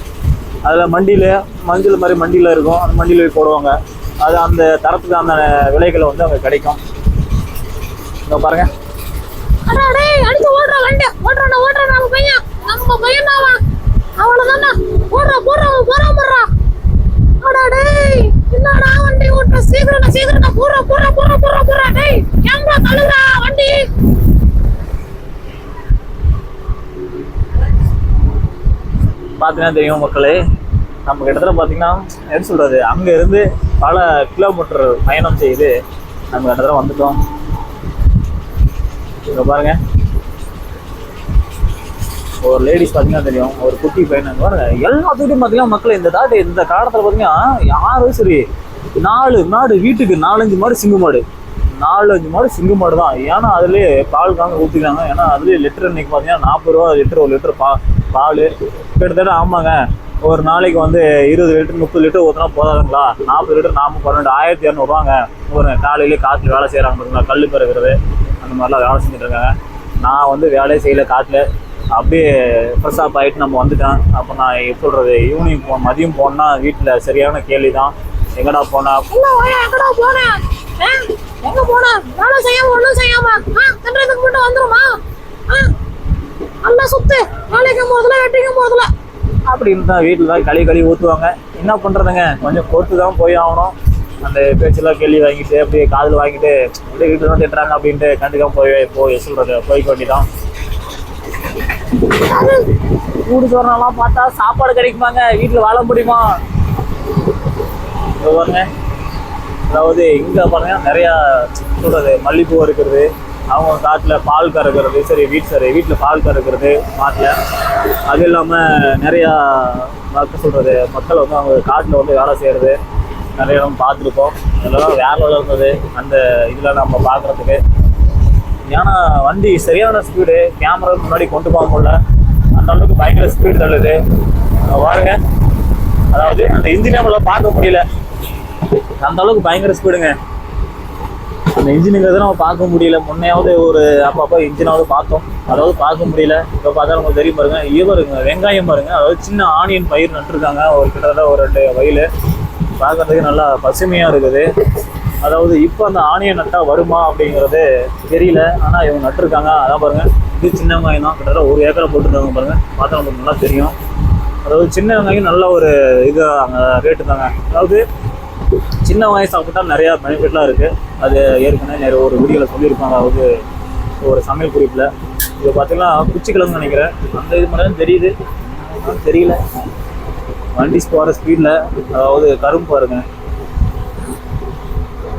அதில் மண்டியில் மஞ்சள் மாதிரி மண்டியில் இருக்கும், அந்த மண்டியில் போய் போடுவாங்க. அது அந்த தரத்துக்கு அந்த விலைகளை வந்து அங்கே கிடைக்கும். இங்கே பாருங்க, அடிச்சு ஓடுற வண்டி ஓடுறான் நம்ம பையன் அவ்வளவுதானே போறா. அடாடே என்னடா வண்டி ஓட்டுற, சீக்கிரம் போறா டேய், ஏன்டா தள்ளுறா வண்டி? பார்த்தீங்கன்னா தெரியும் மக்களே, நம்ம கிட்டத்தட்ட பார்த்தீங்கன்னா என்ன சொல்கிறது, அங்கே இருந்து பல கிலோமீட்டர் பயணம் செய்து நம்ம கிட்டத்தட்ட வந்துட்டோம். இங்கே பாருங்க, ஒரு லேடிஸ் பார்த்தீங்கன்னா தெரியும், ஒரு குட்டி பையன் பாருங்க. எல்லாத்துக்கிட்டையும் பார்த்தீங்கன்னா மக்கள் இந்த காலத்தில் பார்த்தீங்கன்னா யாரும் சரி 4 மாடு, வீட்டுக்கு 4-5 மாடு சிங்கு மாடு, 4-5 மாடு சிங்கு மாடு தான். ஏன்னா அதுலேயே பால் காங்க ஊற்றிக்கிறாங்க. ஏன்னா அதுலேயே லிட்டர் இன்னைக்கு பார்த்தீங்கன்னா 40 ரூபா லிட்டர், 1 லிட்டர் பால் கிட்டத்தட்ட. ஆமாங்க, ஒரு நாளைக்கு வந்து 20 லிட்டர் 30 லிட்டர் ஊற்றினா போதாதுங்களா? 40 லிட்டர் 12 1200 ஒரு காலையிலே காற்றுல வேலை செய்கிறாங்க பார்த்தீங்களா, கல் பிறகுறது அந்த மாதிரிலாம் வேலை செஞ்சுட்டு இருக்காங்க. நான் வந்து வேலையே செய்யலை, காற்றுல அப்படியே ஃப்ரெஷ் ஆப் ஆகிட்டு நம்ம வந்துட்டேன். அப்போ நான் எப்படி சொல்கிறது, ஈவினிங் மதியம் போனால் வீட்டில் சரியான கேள்வி தான், எங்கடா போனா எங்க போனா வேலை செய்யாம ஒண்ணும் செய்யாம தின்றதுக்கு மட்டும் வந்துருமா? நல்லா சுத்து, வேலைக்கும் போறதுல வெட்டிக்கும் போறதுல அப்படின்னு தான் வீட்டில் தான் களி ஊற்றுவாங்க. என்ன பண்ணுறதுங்க, கொஞ்சம் பொறுத்து தான் போய் ஆகணும். அந்த பேச்செல்லாம் கேள்வி வாங்கிட்டு அப்படியே காதில் வாங்கிட்டு அப்படியே வீட்டில் தான் திட்டுறாங்க அப்படின்ட்டு கண்டுக்காம போய் சொல்கிறது போய்க்க வேண்டிதான். கூடு சோறனெல்லாம் பார்த்தா சாப்பாடு கிடைக்குமாங்க, வீட்டில் வாழ முடியுமா? பாருங்க, அதாவது இங்கே பாருங்க நிறையா சொல்கிறது மல்லிகைப்பூ இருக்கிறது, அவங்க காட்டில் பால் கறக்கிறது, வீட்டில் பால் கறக்கிறது மாட்டில். அது இல்லாமல் நிறையா சொல்கிறது மக்கள் வந்து அவங்க காட்டில் வந்து வேலை செய்கிறது நிறைய இடம் பார்த்துருக்கோம். அதெல்லாம் வேலை இருந்தது அந்த இதில் நம்ம பார்க்குறதுக்கு. ஏன்னா வண்டி சரியான ஸ்பீடு, கேமரா முன்னாடி கொண்டு போக முடியல, அந்த அளவுக்கு பயங்கர ஸ்பீடு தள்ளுது பாருங்க. அதாவது அந்த இன்ஜின் நம்மளால பார்க்க முடியல, அந்த அளவுக்கு பயங்கர ஸ்பீடுங்க. அந்த இன்ஜினுங்கிறத நம்ம பார்க்க முடியல. முன்னையாவது ஒரு அப்பப்போ இன்ஜினாவது பார்த்தோம், அதாவது பார்க்க முடியல. இப்போ பார்த்தா நமக்கு தெரியும் பாருங்க, பாருங்க வெங்காயம் பாருங்க, அதாவது சின்ன ஆனியன் பயிர் நட்டுருக்காங்க. ஒரு கிட்டத்தட்ட ஒரு 2 வயல் பார்க்கறதுக்கு நல்லா பசுமையாக இருக்குது. அதாவது இப்போ அந்த ஆனியன் நட்டால் வருமா அப்படிங்கிறது தெரியல, ஆனால் இவங்க நட்டுருக்காங்க. அதான் பாருங்கள், இது சின்ன வெங்காயம் தான், கிட்டத்தட்ட 1 ஏக்கரை போட்டுருக்காங்க பாருங்கள், பார்த்தா நமக்கு நல்லா தெரியும். அதாவது சின்ன வெங்காயம் நல்ல ஒரு இது அங்கே ரேட்டு தாங்க. அதாவது சின்ன வெங்காயம் சாப்பிட்டா நிறையா பெனிஃபிட்லாம் இருக்குது. அது ஏற்கனவே நிறைய ஒரு வீடியோவில் சொல்லியிருப்பாங்க. அதாவது ஒரு சமையல் குறிப்பில் இது பார்த்தீங்கன்னா குச்சிக்கிழங்கு நினைக்கிறேன், அந்த இது மட்டும் தெரியுது, தெரியல. வண்டி போகிற ஸ்பீடில் அதாவது கரும்பு பாருங்க.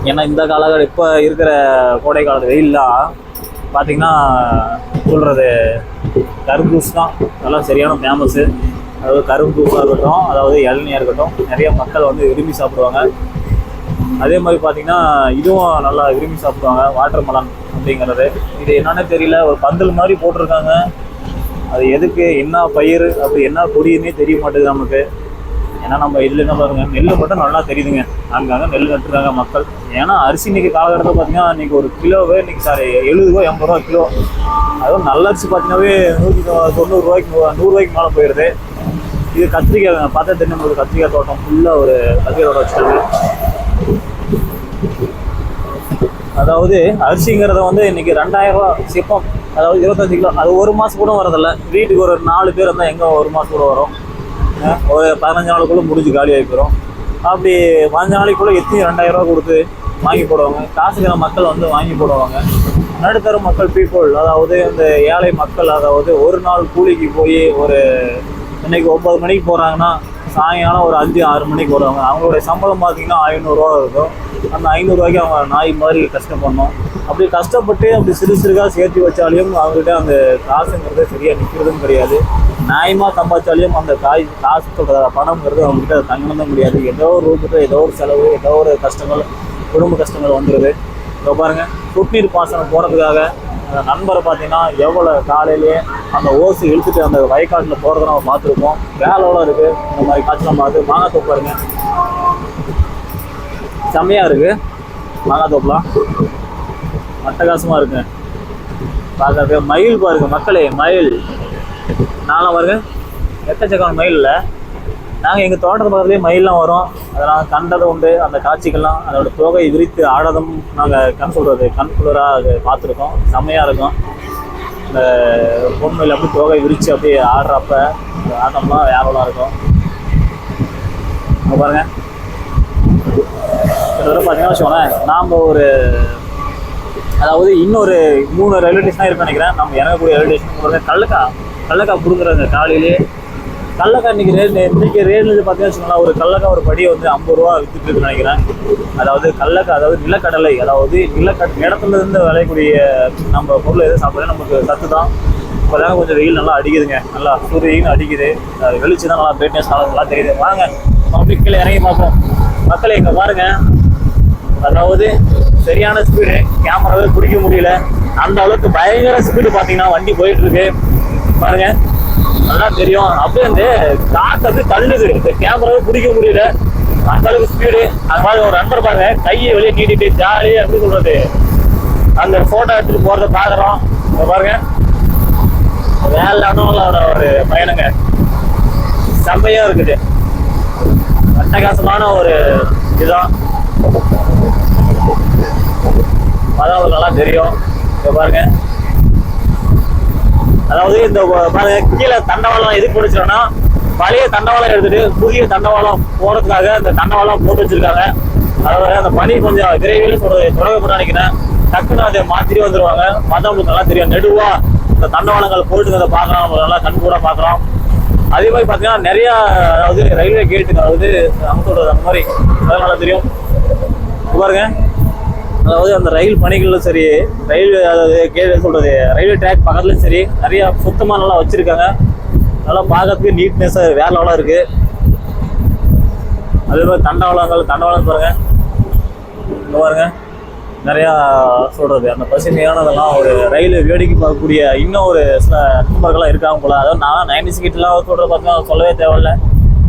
ஏன்னா இந்த காலகட்டம் இப்போ இருக்கிற கோடை காலத்து வெயில்லாம் பார்த்திங்கன்னா சொல்கிறது கரும்பு ஜூஸ் தான் நல்லா சரியான ஃபேமஸ்ஸு. அதாவது கரும்பு ஜூஸாக இருக்கட்டும், அதாவது இளநியாக இருக்கட்டும், நிறைய மக்கள் வந்து விரும்பி சாப்பிடுவாங்க. அதே மாதிரி பார்த்திங்கன்னா இதுவும் நல்லா விரும்பி சாப்பிடுவாங்க, வாட்டர் மெலன் அப்படிங்கிறது. இது என்னன்னே தெரியல, ஒரு பந்தல் மாதிரி போட்டிருக்காங்க. அது எதுக்கு, என்ன பயிர், அப்படி என்ன கொடியுன்னே தெரிய மாட்டேங்குது நமக்கு. ஏன்னா நம்ம இதில் என்ன பாருங்க, நெல் மட்டும் நல்லா தெரியுதுங்க, அங்கங்கே நெல் நட்டுருக்காங்க மக்கள். ஏன்னா அரிசி இன்றைக்கி காலகட்டத்தில் பார்த்தீங்கன்னா இன்றைக்கி ஒரு கிலோவே இன்றைக்கி 70 ரூபா 80 ரூபா கிலோ. அதுவும் நல்ல அரிசி பார்த்தீங்கன்னாவே 190 ரூபாய்க்கு 100 ரூபாய்க்கு மேலே போயிடுது. இது கத்திரிக்காய் பார்த்தா தெரியும், ஒரு கத்திரிக்காய் தோட்டம் ஃபுல்லாக ஒரு கத்திரிக்காய் தோட்டம் வச்சுருக்காங்க. அதாவது அரிசிங்கிறத வந்து இன்றைக்கி 2000 ரூபா சிப்பம், அதாவது 25 கிலோ. அது ஒரு மாதம் கூட வரதில்ல. வீட்டுக்கு ஒரு 4 பேர் இருந்தால் எங்கே ஒரு மாதம் கூட வரும்? ஒரு 15 நாளுக்குள்ளே முடிஞ்சு காலி ஆகிக்கிறோம். அப்படி 15 நாளைக்குள்ளே எத்தனை 2000 ரூபா கொடுத்து வாங்கி போடுவாங்க. காசுக்கிற மக்கள் வந்து வாங்கி போடுவாங்க. நடுத்தர மக்கள் பீப்புள், அதாவது இந்த ஏழை மக்கள், அதாவது ஒரு நாள் கூலிக்கு போய் ஒரு இன்னைக்கு 9 மணிக்கு போகிறாங்கன்னா சாயங்காலம் ஒரு 5-6 மணிக்கு வருவாங்க. அவங்களுடைய சம்பளம் பார்த்திங்கன்னா 500 ரூபா இருக்கும். அந்த 500 ரூபாய்க்கு அவங்க நாய் மாதிரி கஷ்டப்படணும். அப்படி கஷ்டப்பட்டு அப்படி சிறுகாக சேர்த்து வச்சாலையும் அவங்ககிட்ட அந்த காசுங்கிறது சரியாக நிற்கிறதும் கிடையாது. நியாயமாக சம்பாதிச்சாலையும் அந்த காசு சொல்கிற பணம்ங்கிறது அவங்ககிட்ட தங்கினதும் முடியாது. ஏதோ ஒரு ரூபத்தில் ஏதோ ஒரு செலவு, ஏதோ ஒரு கஷ்டங்கள், குடும்ப கஷ்டங்கள் வந்துடுது. இப்போ பாருங்கள், குடிநீர் பாசனம் போகிறதுக்காக அந்த நண்பரை பார்த்தீங்கன்னா எவ்வளோ காலையிலேயே அந்த ஓசு இழுத்துட்டு அந்த வயக்காட்டில் போகிறத நம்ம பார்த்துருப்போம். வேலையோட இருக்குது. இந்த மாதிரி காய்ச்சலாம் பார்த்து மாங்காய் தோப்பு பாருங்க, செம்மையாக இருக்குது. மாங்காய் தோப்புலாம் அட்டகாசமாக இருக்குங்க. பார்க்கறது மயில் பாருங்க மக்களே, மயில் நான்லாம் பாருங்க எக்கச்சக்கான மயில் இல்லை. நாங்கள் எங்கள் தோட்டத்து பக்கத்துலேயே மயிலெலாம் வரும். அதெல்லாம் கண்டது உண்டு. அந்த காட்சிகள்லாம் அதோட தோகை விரித்து ஆடதும் நாங்கள் கண் குளிராக அது பார்த்துருக்கோம். செம்மையாக இருக்கும். இந்த பொன்மையில் அப்படி தோகை விரித்து அப்படியே ஆடுறப்ப அந்த ஆட்டம்லாம் வேறலாம் இருக்கும். அங்கே பாருங்கள் கிட்டத்தட்ட பார்த்தீங்கன்னா வச்சுக்கோங்களேன், நாம் ஒரு அதாவது இன்னொரு 3 ரயில்வே ஸ்டேஷனாக இருக்குன்னு நினைக்கிறேன். நம்ம இறங்கக்கூடிய ரயில்வே ஸ்டேஷன் கடலக்காய் கொடுக்குறாங்க காலையிலே. கடலக்காய் இன்றைக்கி ரேட்லேருந்து பார்த்தீங்கன்னா வச்சுக்கோங்களேன், ஒரு கடலக்காய் ஒரு படி வந்து 50 ரூபா விற்றுட்டு இருக்குன்னு நினைக்கிறேன். அதாவது கடலக்காய், அதாவது நிலக்கடலை, அதாவது இடத்துலேருந்து விளையக்கூடிய நம்ம பொருள் எதுவும் சாப்பிட்றது நமக்கு சத்து தான். இப்போ தாங்க கொஞ்சம் வெயில் நல்லா அடிக்குதுங்க, நல்லா சூரியன் அடிக்குது, வெளிச்சு தான் நல்லா பிரைட்னஸ் நல்லா தெரியுது. வாங்க அப்படி கீழே இறங்கி பார்ப்போம். மக்களை இங்கே பாருங்கள், அதாவது சரியான ஸ்பீடு, கேமராவே பிடிக்க முடியல, அந்த அளவுக்கு பயங்கர ஸ்பீடு. பார்த்தீங்கன்னா வண்டி போயிட்டு இருக்கு பாருங்க, நல்லா தெரியும். அப்படியே அந்த காற்று வந்து தள்ளுது, இந்த கேமராவே பிடிக்க முடியல, அந்த அளவுக்கு ஸ்பீடு. அது மாதிரி ஒரு நண்பர் பாருங்க, கையை வெளியே நீட்டிட்டு ஜாலி அப்படின்னு சொல்றது, அந்த போட்டோ எடுத்துட்டு போறத பாக்குறோம். பாருங்க வேளாணோட ஒரு பயணங்க, செம்மையா இருக்குது, அட்டகாசமான ஒரு இதுதான். அதாவது நல்லா தெரியும். இங்க பாருங்க, அதாவது இந்த பாருங்க கீழே தண்டவாளம் எதுக்கு பிடிச்சிருன்னா, பழைய தண்டவாளம் எடுத்துட்டு புதிய தண்டவாளம் போறதுக்காக அந்த தண்டவாளம் போட்டு வச்சிருக்காங்க. அதாவது அந்த பணி கொஞ்சம் விரைவில் தொடங்கப்பட்டு நினைக்கிறேன். டக்குன்னு அதை மாத்திரி வந்துருவாங்க. மற்றவங்களுக்கு நல்லா தெரியும், நெடுவா இந்த தண்டவாளங்கள் போட்டுக்கிறத பார்க்கலாம், நம்ம நல்லா கண் கூட பார்க்கலாம். அதே மாதிரி பார்த்தீங்கன்னா நிறைய, அதாவது ரயில்வே கேட்டுக்கு, அதாவது நம்ம சொல்றது அந்த மாதிரி அதெல்லாம் நல்லா தெரியும். பாருங்க, அதாவது அந்த ரயில் பணிகளும் சரி, ரயில்வே அதாவது சொல்றது ரயில்வே ட்ராக் பக்கத்துலையும் சரி, நிறைய சுத்தமாக நல்லா வச்சிருக்காங்க. நல்லா பார்க்கறதுக்கு நீட்னஸாக வேற லெவலாக இருக்கு. அதே மாதிரி தண்டவாளம் பாருங்க, இங்கே பாருங்க நிறையா சொல்றது அந்த பசுமையானதெல்லாம் ஒரு ரயில் வேடிக்கை பார்க்கக்கூடிய இன்னும் ஒரு சில நண்பர்கள்லாம் இருக்காங்க போல. அதாவது நான் 90s கிட்டலாம் சொல்றது பார்த்தீங்கன்னா சொல்லவே தேவையில்லை.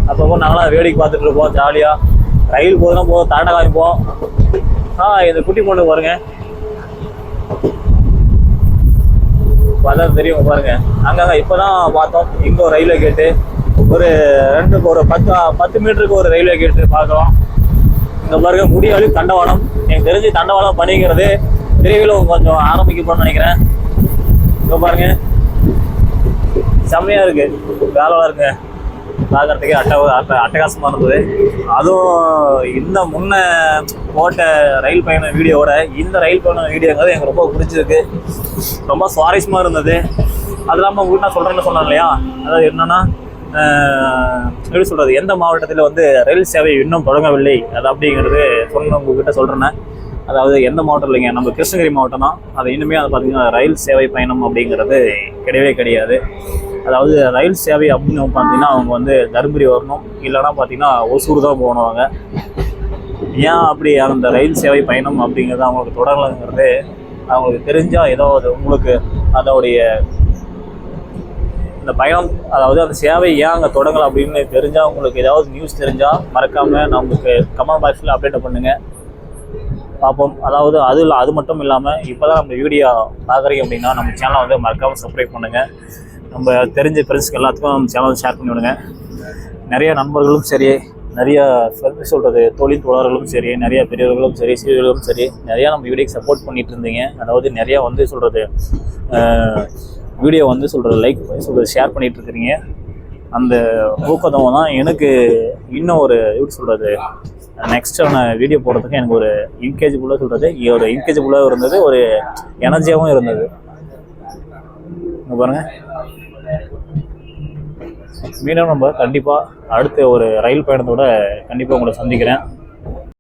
அப்பப்போ நாங்களாம் வேடிக்கை பார்த்துட்டு இருப்போம் ஜாலியாக. ரயில் போதுனா போதும் தாண்டா காமிப்போம். இந்த குட்டி பொண்ணு பாருங்க, அதான் தெரியும் பாருங்க. அங்கங்க இப்போதான் பார்த்தோம், இங்கே ஒரு ரயில்வே கேட்டு, ஒரு 10 மீட்டருக்கு ஒரு ரயில்வே கேட்டு பார்க்கலாம். இங்கே பாருங்க முடியாளி தண்டவாளம். எனக்கு தெரிஞ்சு தண்டவாளம் பண்ணிக்கிறது விரைவில் கொஞ்சம் ஆரம்பிக்கப்படும் நினைக்கிறேன். இங்கே பாருங்க செம்மையா இருக்கு, வேலைலாம் இருக்குங்க, பார்க்கறதுக்கே அட்டகாசமாக இருந்தது. அதுவும் இந்த முன்ன போட்ட ரயில் பயண வீடியோவோட இந்த ரயில் பயண வீடியோங்கிறது எனக்கு ரொம்ப பிடிச்சிருக்கு, ரொம்ப சுவாரஸ்யமாக இருந்தது. அது இல்லாமல் உங்கள்கிட்ட நான் சொல்கிறேன்னு சொன்னேன் இல்லையா, அதாவது என்னென்னா எப்படி சொல்கிறது, எந்த மாவட்டத்தில் வந்து ரயில் சேவை இன்னும் தொடங்கவில்லை அது அப்படிங்கிறது உங்ககிட்ட சொல்கிறேன்னே. அதாவது எந்த மாவட்டம் இல்லைங்க, நம்ம கிருஷ்ணகிரி மாவட்டம் தான். அது இன்னுமே அதை பார்த்தீங்கன்னா ரயில் சேவை பயணம் அப்படிங்கிறது கிடையவே கிடையாது. அதாவது ரயில் சேவை அப்படின்னு பார்த்தீங்கன்னா அவங்க வந்து தருமபுரி வரணும், இல்லைன்னா பார்த்தீங்கன்னா ஒசூர் தான் போனவங்க. ஏன் அப்படி அந்த ரயில் சேவை பயணம் அப்படிங்கிறது அவங்களுக்கு தொடரலைங்கிறது அவங்களுக்கு தெரிஞ்சால், ஏதாவது உங்களுக்கு அதோடைய இந்த பயணம், அதாவது அந்த சேவை ஏன் அங்கே தொடங்கலை அப்படின்னு தெரிஞ்சால், உங்களுக்கு ஏதாவது நியூஸ் தெரிஞ்சால் மறக்காமல் நமக்கு கமெண்ட் பாக்ஸில் அப்டேட் பண்ணுங்கள், பார்ப்போம். அதாவது அது மட்டும் இல்லாமல் இப்போ தான் நம்ம வீடியோ பார்க்குறீங்க அப்படின்னா நம்ம சேனலை வந்து மறக்காமல் சப்ஸ்கிரைப் பண்ணுங்கள். நம்ம தெரிஞ்ச ஃப்ரெண்ட்ஸ்க்கு எல்லாத்துக்கும் நம்ம சேனலை ஷேர் பண்ணி விடுங்க. நிறைய நண்பர்களும் சரி, நிறைய சொல்கிறது தொழில் தோழர்களும் சரி, நிறைய பெரியவர்களும் சரி, சிறியவர்களும் சரி, நிறையா நம்ம வீடியோக்கு சப்போர்ட் பண்ணிகிட்டு இருந்தீங்க. அதாவது நிறையா வந்து சொல்கிறது வீடியோ வந்து சொல்கிறது லைக் சொல்கிறது ஷேர் பண்ணிகிட்டு இருக்கிறீங்க. அந்த ஊக்கத்தம் தான் எனக்கு இன்னும் ஒரு எப்படி சொல்கிறது நெக்ஸ்டான வீடியோ போடுறதுக்கு எனக்கு ஒரு என்கேஜபுளாக சொல்கிறது, ஒரு என்கேஜபுளாக இருந்தது, ஒரு எனர்ஜியாகவும் இருந்தது. பாருங்கள், மீண்டும் நம்ம கண்டிப்பாக அடுத்த ஒரு ரயில் பயணத்தோட கண்டிப்பாக உங்களை சந்திக்கிறேன்.